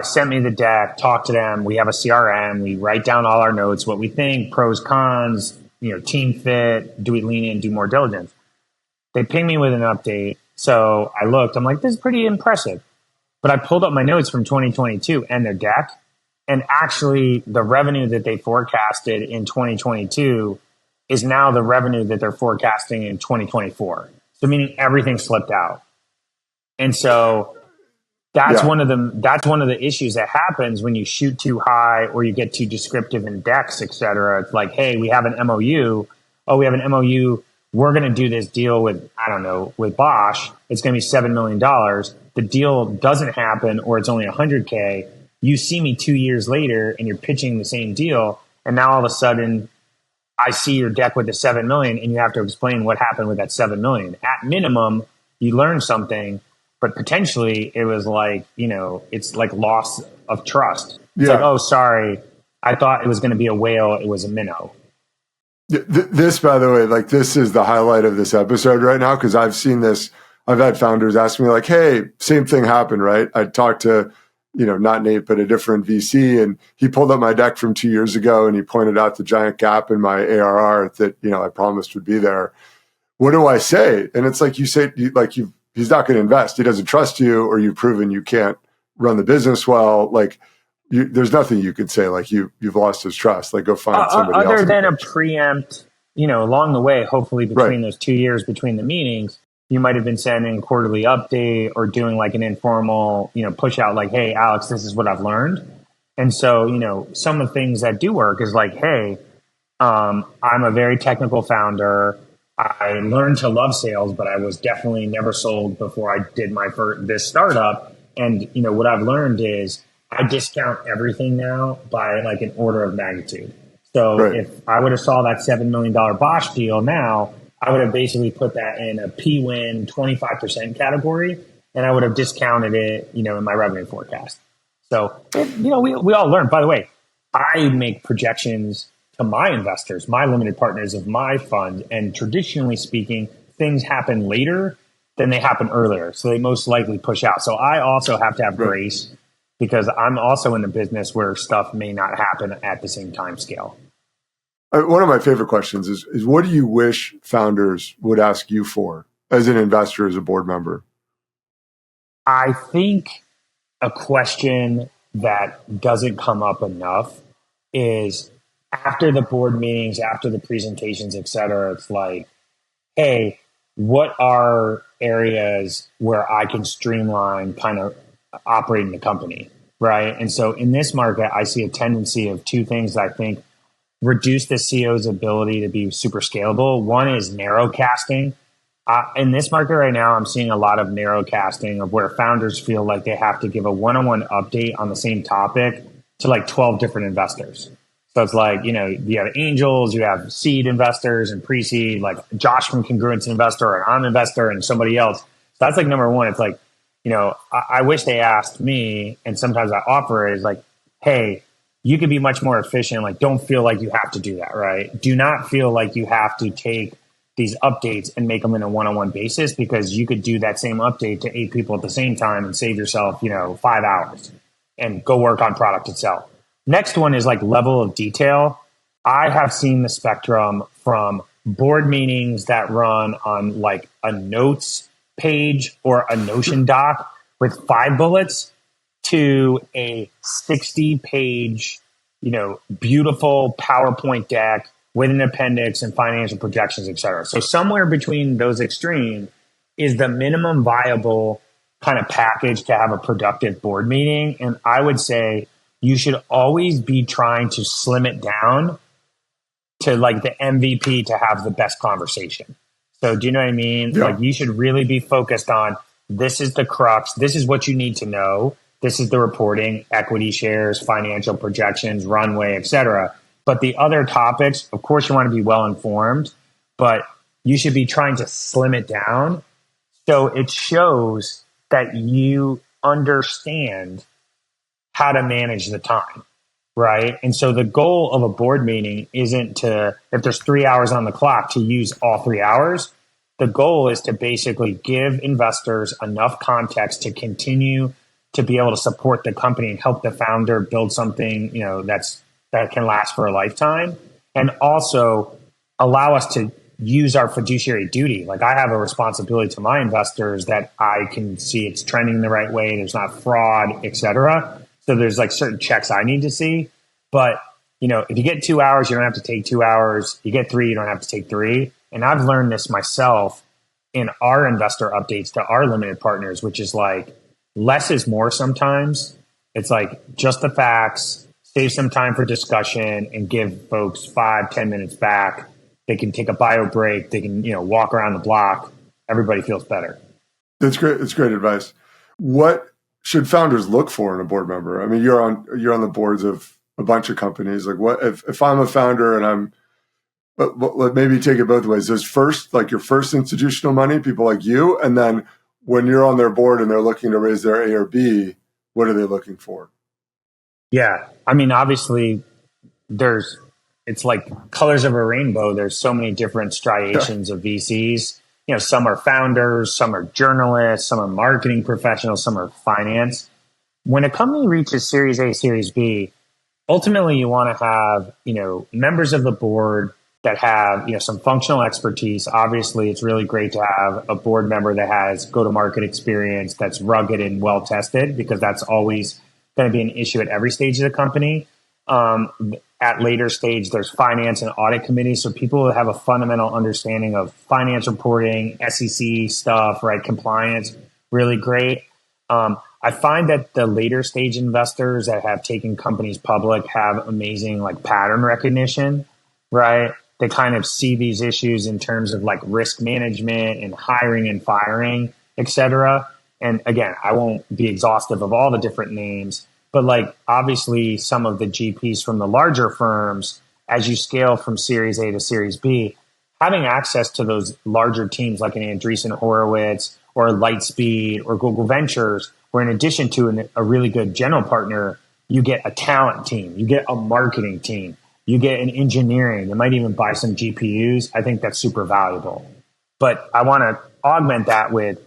sent me the deck, talked to them. We have a CRM. We write down all our notes, what we think, pros, cons, team fit. Do we lean in, do more diligence? They ping me with an update. So I looked, I'm like, this is pretty impressive. But I pulled up my notes from 2022 and their deck. And actually the revenue that they forecasted in 2022 is now the revenue that they're forecasting in 2024. So meaning everything slipped out. And so that's one of the issues that happens when you shoot too high or you get too descriptive in decks, et cetera. It's like, hey, we have an MOU. Oh, we have an MOU. We're going to do this deal with, with Bosch. It's going to be $7 million. The deal doesn't happen, or it's only $100K. You see me 2 years later and you're pitching the same deal. And now all of a sudden I see your deck with the 7 million and you have to explain what happened with that 7 million. At minimum, you learn something, but potentially it was like, it's like loss of trust. It's like, oh, sorry, I thought it was going to be a whale. It was a minnow. This, by the way, this is the highlight of this episode right now, because I've seen this. I've had founders ask me like, hey, same thing happened, right? I talked to, not Nate, but a different VC, and he pulled up my deck from 2 years ago and he pointed out the giant gap in my ARR that, I promised would be there. What do I say? And it's like, you say, he's not going to invest. He doesn't trust you, or you've proven you can't run the business well. There's nothing you could say. You've lost his trust. Go find somebody else. Other than a preempt, along the way, hopefully between those 2 years between the meetings, you might have been sending a quarterly update or doing an informal, push out hey, Alex, this is what I've learned. And so, some of the things that do work is hey, I'm a very technical founder. I learned to love sales, but I was definitely never sold before I did this startup. And, what I've learned is I discount everything now by an order of magnitude. So if I would have saw that $7 million Bosch deal now, I would have basically put that in a P-win 25% category, and I would have discounted it, in my revenue forecast. So, we all learn. By the way, I make projections to my investors, my limited partners of my fund, and traditionally speaking, things happen later than they happen earlier. So they most likely push out. So I also have to have grace, because I'm also in a business where stuff may not happen at the same time scale. One of my favorite questions is what do you wish founders would ask you for as an investor, as a board member? I think a question that doesn't come up enough is after the board meetings, after the presentations, et cetera, it's like, hey, what are areas where I can streamline kind of operating the company, right? And so in this market, I see a tendency of two things that I think reduce the CEO's ability to be super scalable. One is narrow casting. In this market right now, I'm seeing a lot of narrow casting of where founders feel like they have to give a one-on-one update on the same topic to 12 different investors. So it's you have angels, you have seed investors and pre-seed, Josh from Congruence Investor, and I'm an investor, and somebody else. So that's number one. It's I wish they asked me, and sometimes I offer it, is hey, you could be much more efficient. Don't feel like you have to do that, right? Do not feel like you have to take these updates and make them in a one-on-one basis, because you could do that same update to 8 people at the same time and save yourself, 5 hours and go work on product itself. Next one is level of detail. I have seen the spectrum from board meetings that run on a notes page or a Notion doc with 5 bullets to a 60-page, beautiful PowerPoint deck with an appendix and financial projections, et cetera. So somewhere between those extremes is the minimum viable kind of package to have a productive board meeting. And I would say you should always be trying to slim it down to the MVP to have the best conversation. So do you know what I mean? Yeah. You should really be focused on, this is the crux. This is what you need to know. This is the reporting, equity shares, financial projections, runway, et cetera. But the other topics, of course, you want to be well informed, but you should be trying to slim it down so it shows that you understand how to manage the time. right? And so the goal of a board meeting isn't to, if there's 3 hours on the clock, to use all 3 hours. The goal is to basically give investors enough context to continue to be able to support the company and help the founder build something, that can last for a lifetime, and also allow us to use our fiduciary duty. Like, I have a responsibility to my investors that I can see it's trending the right way, there's not fraud, et cetera. So there's like certain checks I need to see. But, if you get 2 hours, you don't have to take 2 hours. You get 3, you don't have to take 3. And I've learned this myself in our investor updates to our limited partners, which is like less is more sometimes. It's like just the facts, save some time for discussion, and give folks 5-10 minutes back. They can take a bio break. They can, walk around the block. Everybody feels better. That's great. It's great advice. What should founders look for in a board member? I mean, you're on the boards of a bunch of companies. Like, what if I'm a founder and but maybe take it both ways. There's first, like your first institutional money, people like you, and then when you're on their board and they're looking to raise their A or B, what are they looking for? Yeah, I mean, obviously, it's like colors of a rainbow. There's so many different striations of VCs. Some are founders, some are journalists, some are marketing professionals, some are finance. When a company reaches Series A, Series B, ultimately you want to have, members of the board that have, some functional expertise. Obviously, it's really great to have a board member that has go-to-market experience, that's rugged and well-tested, because that's always going to be an issue at every stage of the company. At later stage, there's finance and audit committees. So people have a fundamental understanding of finance reporting, SEC stuff, right? Compliance, really great. I find that the later stage investors that have taken companies public have amazing like pattern recognition, right? They kind of see these issues in terms of like risk management and hiring and firing, et cetera. And again, I won't be exhaustive of all the different names, but like obviously some of the GPs from the larger firms, as you scale from Series A to Series B, having access to those larger teams like an Andreessen Horowitz or Lightspeed or Google Ventures, where in addition to a really good general partner, you get a talent team, you get a marketing team, you get an engineering, you might even buy some GPUs. I think that's super valuable. But I want to augment that with,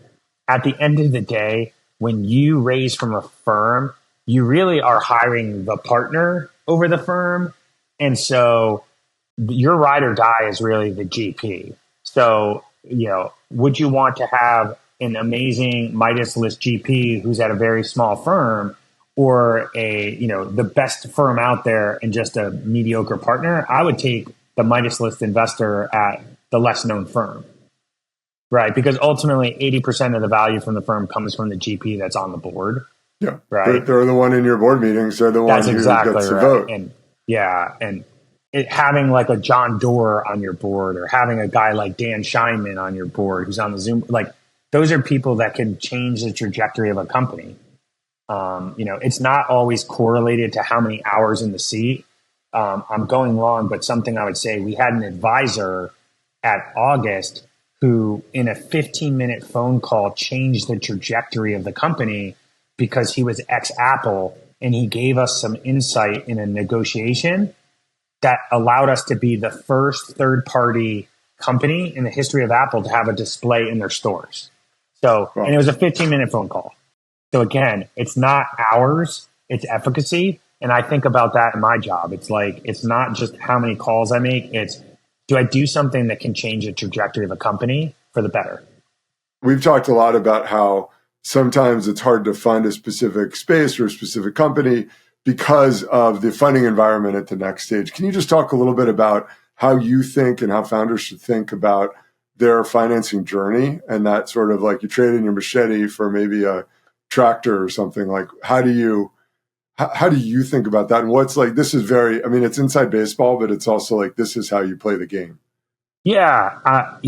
at the end of the day, when you raise from a firm, you really are hiring the partner over the firm. And so your ride or die is really the GP. So, would you want to have an amazing Midas list GP who's at a very small firm, or the best firm out there and just a mediocre partner? I would take the Midas list investor at the less known firm, right? Because ultimately 80% of the value from the firm comes from the GP that's on the board. Yeah. Right. They're the one in your board meetings. They're the one who gets to vote. And having like a John Doerr on your board, or having a guy like Dan Scheinman on your board who's on the Zoom, like those are people that can change the trajectory of a company. It's not always correlated to how many hours in the seat. I'm going long, but something I would say, we had an advisor at August who in a 15-minute phone call changed the trajectory of the company because he was ex-Apple, and he gave us some insight in a negotiation that allowed us to be the first third-party company in the history of Apple to have a display in their stores. So, wow. And it was a 15-minute phone call. So again, it's not hours, it's efficacy. And I think about that in my job. It's like, it's not just how many calls I make. It's, do I do something that can change the trajectory of a company for the better? We've talked a lot about how sometimes it's hard to fund a specific space or a specific company because of the funding environment at the next stage. Can you just talk a little bit about how you think and how founders should think about their financing journey, and that sort of like you trade in your machete for maybe a tractor or something? Like, how do you think about that? And what's like, this is very, I mean, it's inside baseball, but it's also like, this is how you play the game. Yeah.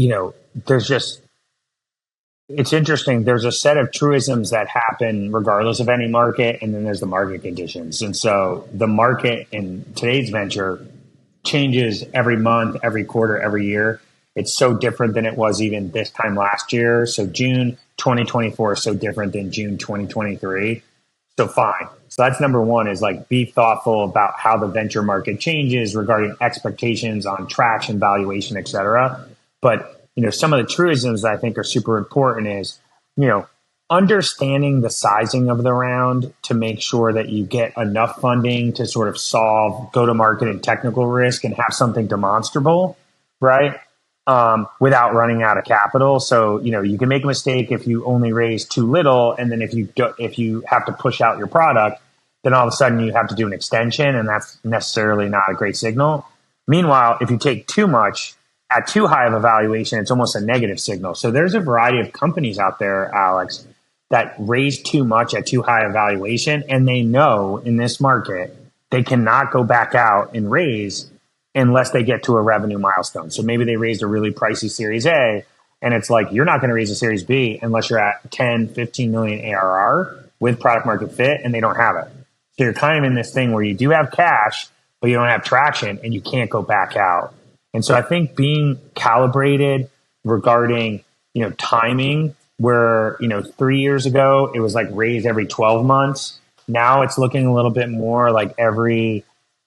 It's interesting. There's a set of truisms that happen regardless of any market, and then there's the market conditions. And so the market in today's venture changes every month, every quarter, every year. It's so different than it was even this time last year. So June 2024 is so different than June 2023. So fine. So that's number one, is like be thoughtful about how the venture market changes regarding expectations on traction, valuation, et cetera. But, some of the truisms that I think are super important is, understanding the sizing of the round to make sure that you get enough funding to sort of solve go-to-market and technical risk and have something demonstrable, right? Without running out of capital. So, you can make a mistake if you only raise too little. And then if you have to push out your product, then all of a sudden you have to do an extension, and that's necessarily not a great signal. Meanwhile, if you take too much at too high of a valuation, it's almost a negative signal. So there's a variety of companies out there, Alex, that raise too much at too high a valuation, and they know in this market they cannot go back out and raise unless they get to a revenue milestone. So maybe they raised a really pricey Series A, and it's like, you're not going to raise a Series B unless you're at 10, 15 million ARR with product market fit, and they don't have it. So you're kind of in this thing where you do have cash, but you don't have traction, and you can't go back out. And so I think being calibrated regarding, timing, where, 3 years ago, it was like raise every 12 months. Now it's looking a little bit more like every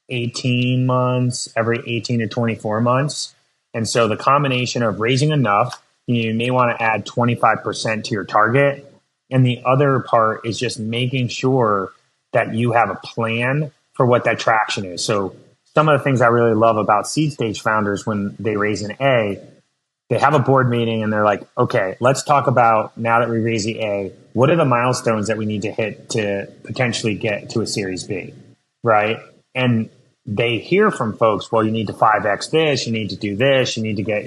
18 months, every 18 to 24 months. And so the combination of raising enough, you may want to add 25% to your target. And the other part is just making sure that you have a plan for what that traction is. So some of the things I really love about seed stage founders when they raise an A, they have a board meeting and they're like, okay, let's talk about, now that we raise the A, what are the milestones that we need to hit to potentially get to a Series B, right? And they hear from folks, well, you need to 5X this, you need to do this, you need to get,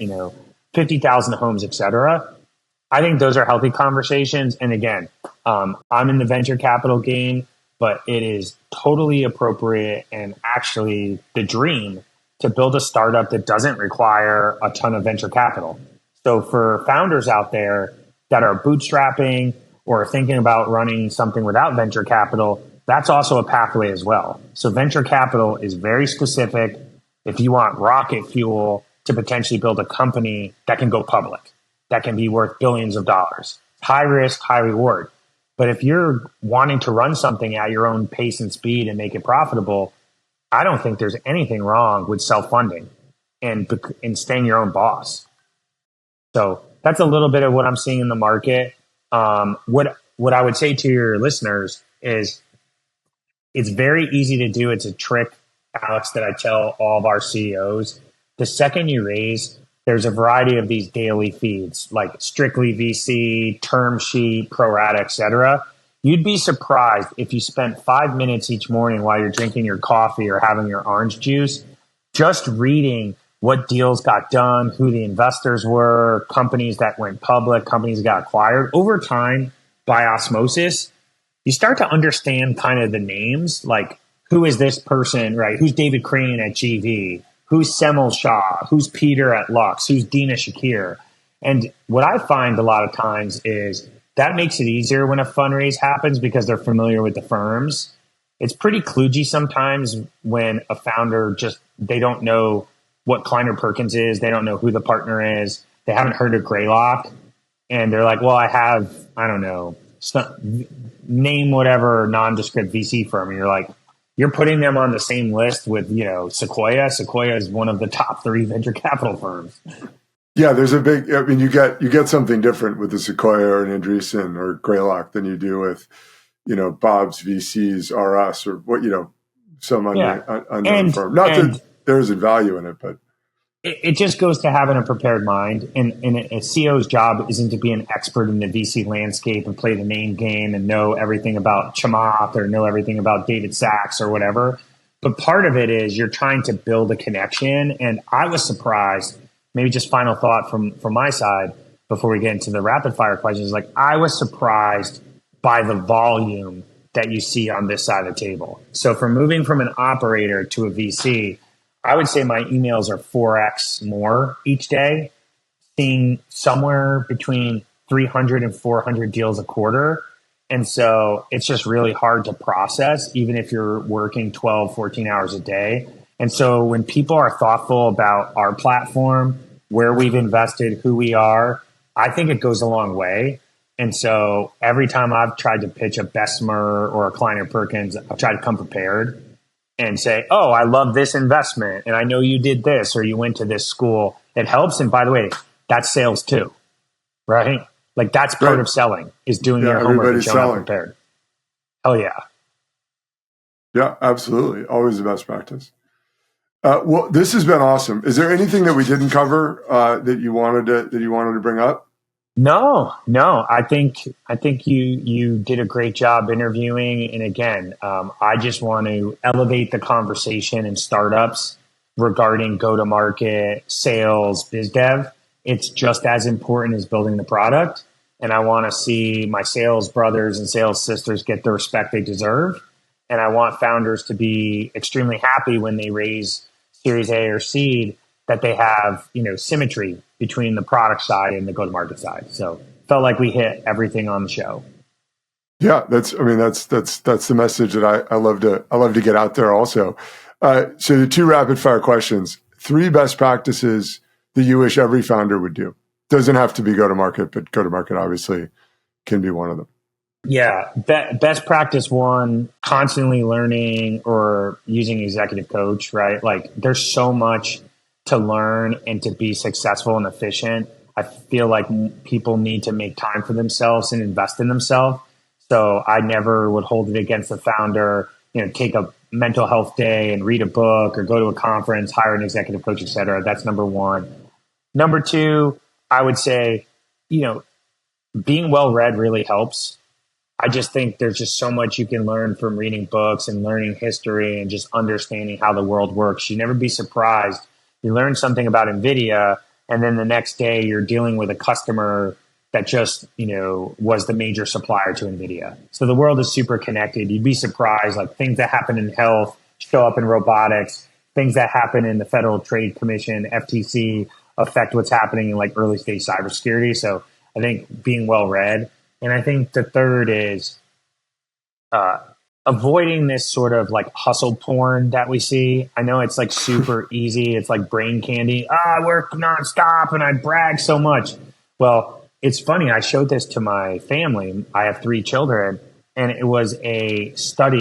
50,000 homes, et cetera. I think those are healthy conversations. And again, I'm in the venture capital game, but it is totally appropriate and actually the dream to build a startup that doesn't require a ton of venture capital. So for founders out there that are bootstrapping or thinking about running something without venture capital, that's also a pathway as well. So venture capital is very specific if you want rocket fuel to potentially build a company that can go public, that can be worth billions of dollars. High risk, high reward. But if you're wanting to run something at your own pace and speed and make it profitable, I don't think there's anything wrong with self-funding and staying your own boss. So that's a little bit of what I'm seeing in the market. What I would say to your listeners is it's very easy to do. It's a trick, Alex, that I tell all of our CEOs. The second you raise, there's a variety of these daily feeds, like strictly VC, term sheet, pro rata, et cetera. You'd be surprised if you spent 5 minutes each morning while you're drinking your coffee or having your orange juice, just reading what deals got done, who the investors were, companies that went public, companies that got acquired. Over time, by osmosis, you start to understand kind of the names, like who is this person, right? Who's David Crane at GV? Who's Semel Shah? Who's Peter at Lux? Who's Dina Shakir? And what I find a lot of times is that makes it easier when a fundraise happens because they're familiar with the firms. It's pretty kludgy sometimes when a founder they don't know what Kleiner Perkins is. They don't know who the partner is. They haven't heard of Greylock. And they're like, well, I don't know, name whatever nondescript VC firm. And you're like, you're putting them on the same list with, Sequoia. Sequoia is one of the top 3 venture capital firms. Yeah, there's you get something different with the Sequoia or an Andreessen or Greylock than you do with, Bob's VCs, RS or what, some unknown firm. Not that there isn't value in it, but it just goes to having a prepared mind. And a CEO's job isn't to be an expert in the VC landscape and play the name game and know everything about Chamath or know everything about David Sachs or whatever. But part of it is you're trying to build a connection. And I was surprised, maybe just final thought from my side before we get into the rapid fire questions, like I was surprised by the volume that you see on this side of the table. So from moving from an operator to a VC, I would say my emails are 4x more each day, seeing somewhere between 300 and 400 deals a quarter. And so it's just really hard to process, even if you're working 12, 14 hours a day. And so when people are thoughtful about our platform, where we've invested, who we are, I think it goes a long way. And so every time I've tried to pitch a Bessemer or a Kleiner Perkins, I've tried to come prepared and say, oh, I love this investment. And I know you did this or you went to this school. It helps. And by the way, that's sales too, right? Like that's part of selling is doing your homework and showing up prepared. Hell yeah. Yeah, absolutely. Always the best practice. Well, this has been awesome. Is there anything that we didn't cover that you wanted to bring up? No. I think you did a great job interviewing. And again, I just want to elevate the conversation in startups regarding go-to-market, sales, biz dev. It's just as important as building the product. And I want to see my sales brothers and sales sisters get the respect they deserve. And I want founders to be extremely happy when they raise Series A or seed that they have, symmetry between the product side and the go-to-market side. So felt like we hit everything on the show. Yeah, that's the message that I love to get out there also. So the 2 rapid fire questions, 3 best practices that you wish every founder would do. Doesn't have to be go-to-market, but go-to-market obviously can be one of them. Yeah. Best practice 1, constantly learning or using executive coach, right? Like there's so much to learn and to be successful and efficient. I feel like people need to make time for themselves and invest in themselves. So I never would hold it against the founder, take a mental health day and read a book or go to a conference, hire an executive coach, et cetera. That's number 1. Number 2, I would say, being well-read really helps. I just think there's just so much you can learn from reading books and learning history and just understanding how the world works. You never be surprised. You learn something about NVIDIA, and then the next day you're dealing with a customer that just, was the major supplier to NVIDIA. So the world is super connected. You'd be surprised, like things that happen in health show up in robotics, things that happen in the Federal Trade Commission, FTC, affect what's happening in like early stage cybersecurity. So I think being well read. And I think the third is avoiding this sort of like hustle porn that we see. I know it's like super easy. It's like brain candy. I work nonstop and I brag so much. Well, it's funny. I showed this to my family. I have 3 children, and it was a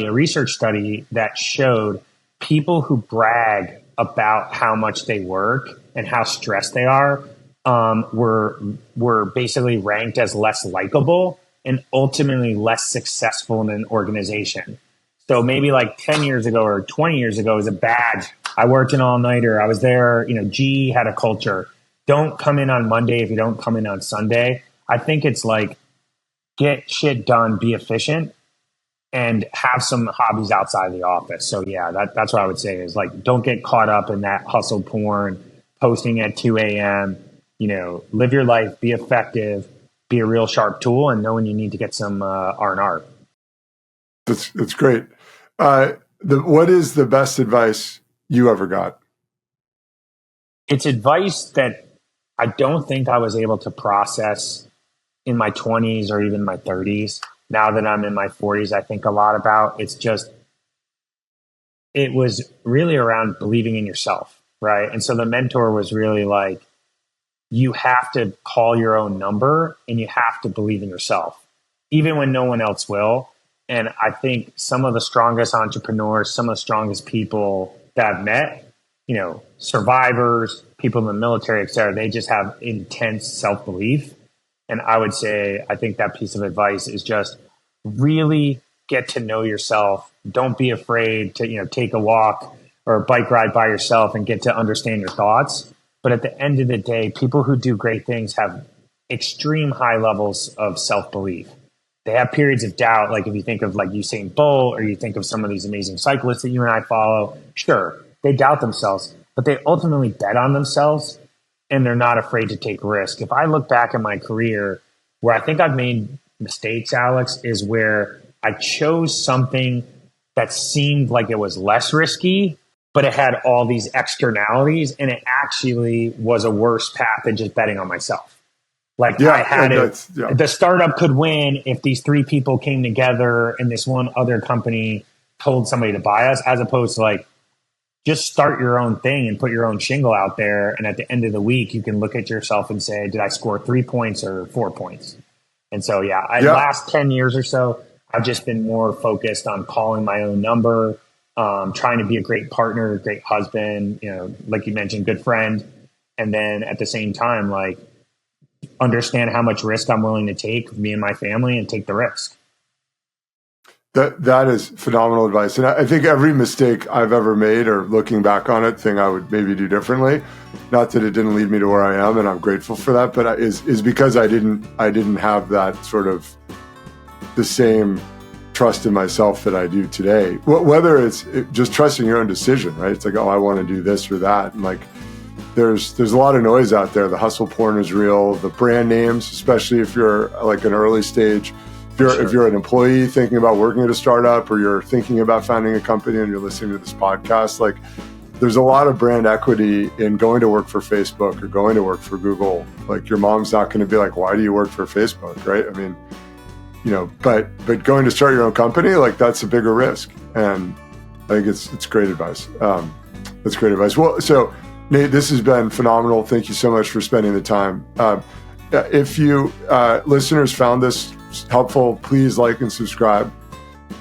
research study that showed people who brag about how much they work and how stressed they are were basically ranked as less likable and ultimately less successful in an organization. So maybe like 10 years ago or 20 years ago, it was a badge. I worked an all-nighter. I was there. GE had a culture. Don't come in on Monday if you don't come in on Sunday. I think it's like get shit done, be efficient, and have some hobbies outside of the office. So yeah, that's what I would say is like, don't get caught up in that hustle porn, posting at 2 a.m., live your life, be effective, be a real sharp tool, and know when you need to get some R&R. That's great. What is the best advice you ever got? It's advice that I don't think I was able to process in my 20s or even my 30s. Now that I'm in my 40s, I think a lot about. It was really around believing in yourself, right? And so the mentor was really like, you have to call your own number and you have to believe in yourself, even when no one else will. And I think some of the strongest entrepreneurs, some of the strongest people that I've met, survivors, people in the military, et cetera, they just have intense self-belief. And I would say, I think that piece of advice is just really get to know yourself. Don't be afraid to, take a walk or a bike ride by yourself and get to understand your thoughts. But at the end of the day, people who do great things have extreme high levels of self-belief. They have periods of doubt. Like if you think of like Usain Bolt or you think of some of these amazing cyclists that you and I follow, sure, they doubt themselves, but they ultimately bet on themselves and they're not afraid to take risk. If I look back at my career, where I think I've made mistakes, Alex, is where I chose something that seemed like it was less risky, but it had all these externalities and it actually was a worse path than just betting on myself. Like the startup could win if these 3 people came together and this one other company told somebody to buy us, as opposed to like, just start your own thing and put your own shingle out there. And at the end of the week, you can look at yourself and say, did I score 3 points or 4 points? And so, last 10 years or so, I've just been more focused on calling my own number, trying to be a great partner, great husband, like you mentioned, good friend. And then at the same time, like, understand how much risk I'm willing to take, me and my family, and take the risk. That is phenomenal advice. And I think every mistake I've ever made, or looking back on it, thing I would maybe do differently, not that it didn't lead me to where I am, and I'm grateful for that, but is because I didn't have that sort of the same trust in myself that I do today. Whether it's just trusting your own decision, right? It's like, oh, I want to do this or that. And like, there's a lot of noise out there. The hustle porn is real. The brand names, especially if you're like an early stage, if you're an employee thinking about working at a startup, or you're thinking about founding a company and you're listening to this podcast, like, there's a lot of brand equity in going to work for Facebook or going to work for Google. Like, your mom's not going to be like, why do you work for Facebook, right? I mean, but going to start your own company, like, that's a bigger risk. And I think it's great advice. That's great advice. Well, so Nate, this has been phenomenal. Thank you so much for spending the time. If you listeners found this helpful, please like and subscribe.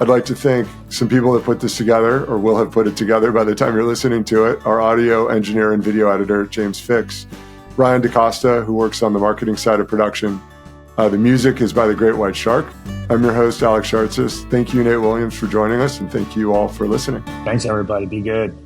I'd like to thank some people that put this together, or will have put it together by the time you're listening to it. Our audio engineer and video editor, James Fix. Ryan DaCosta, who works on the marketing side of production. The music is by The Great White Shark. I'm your host, Alex Shartsis. Thank you, Nate Williams, for joining us, and thank you all for listening. Thanks, everybody. Be good.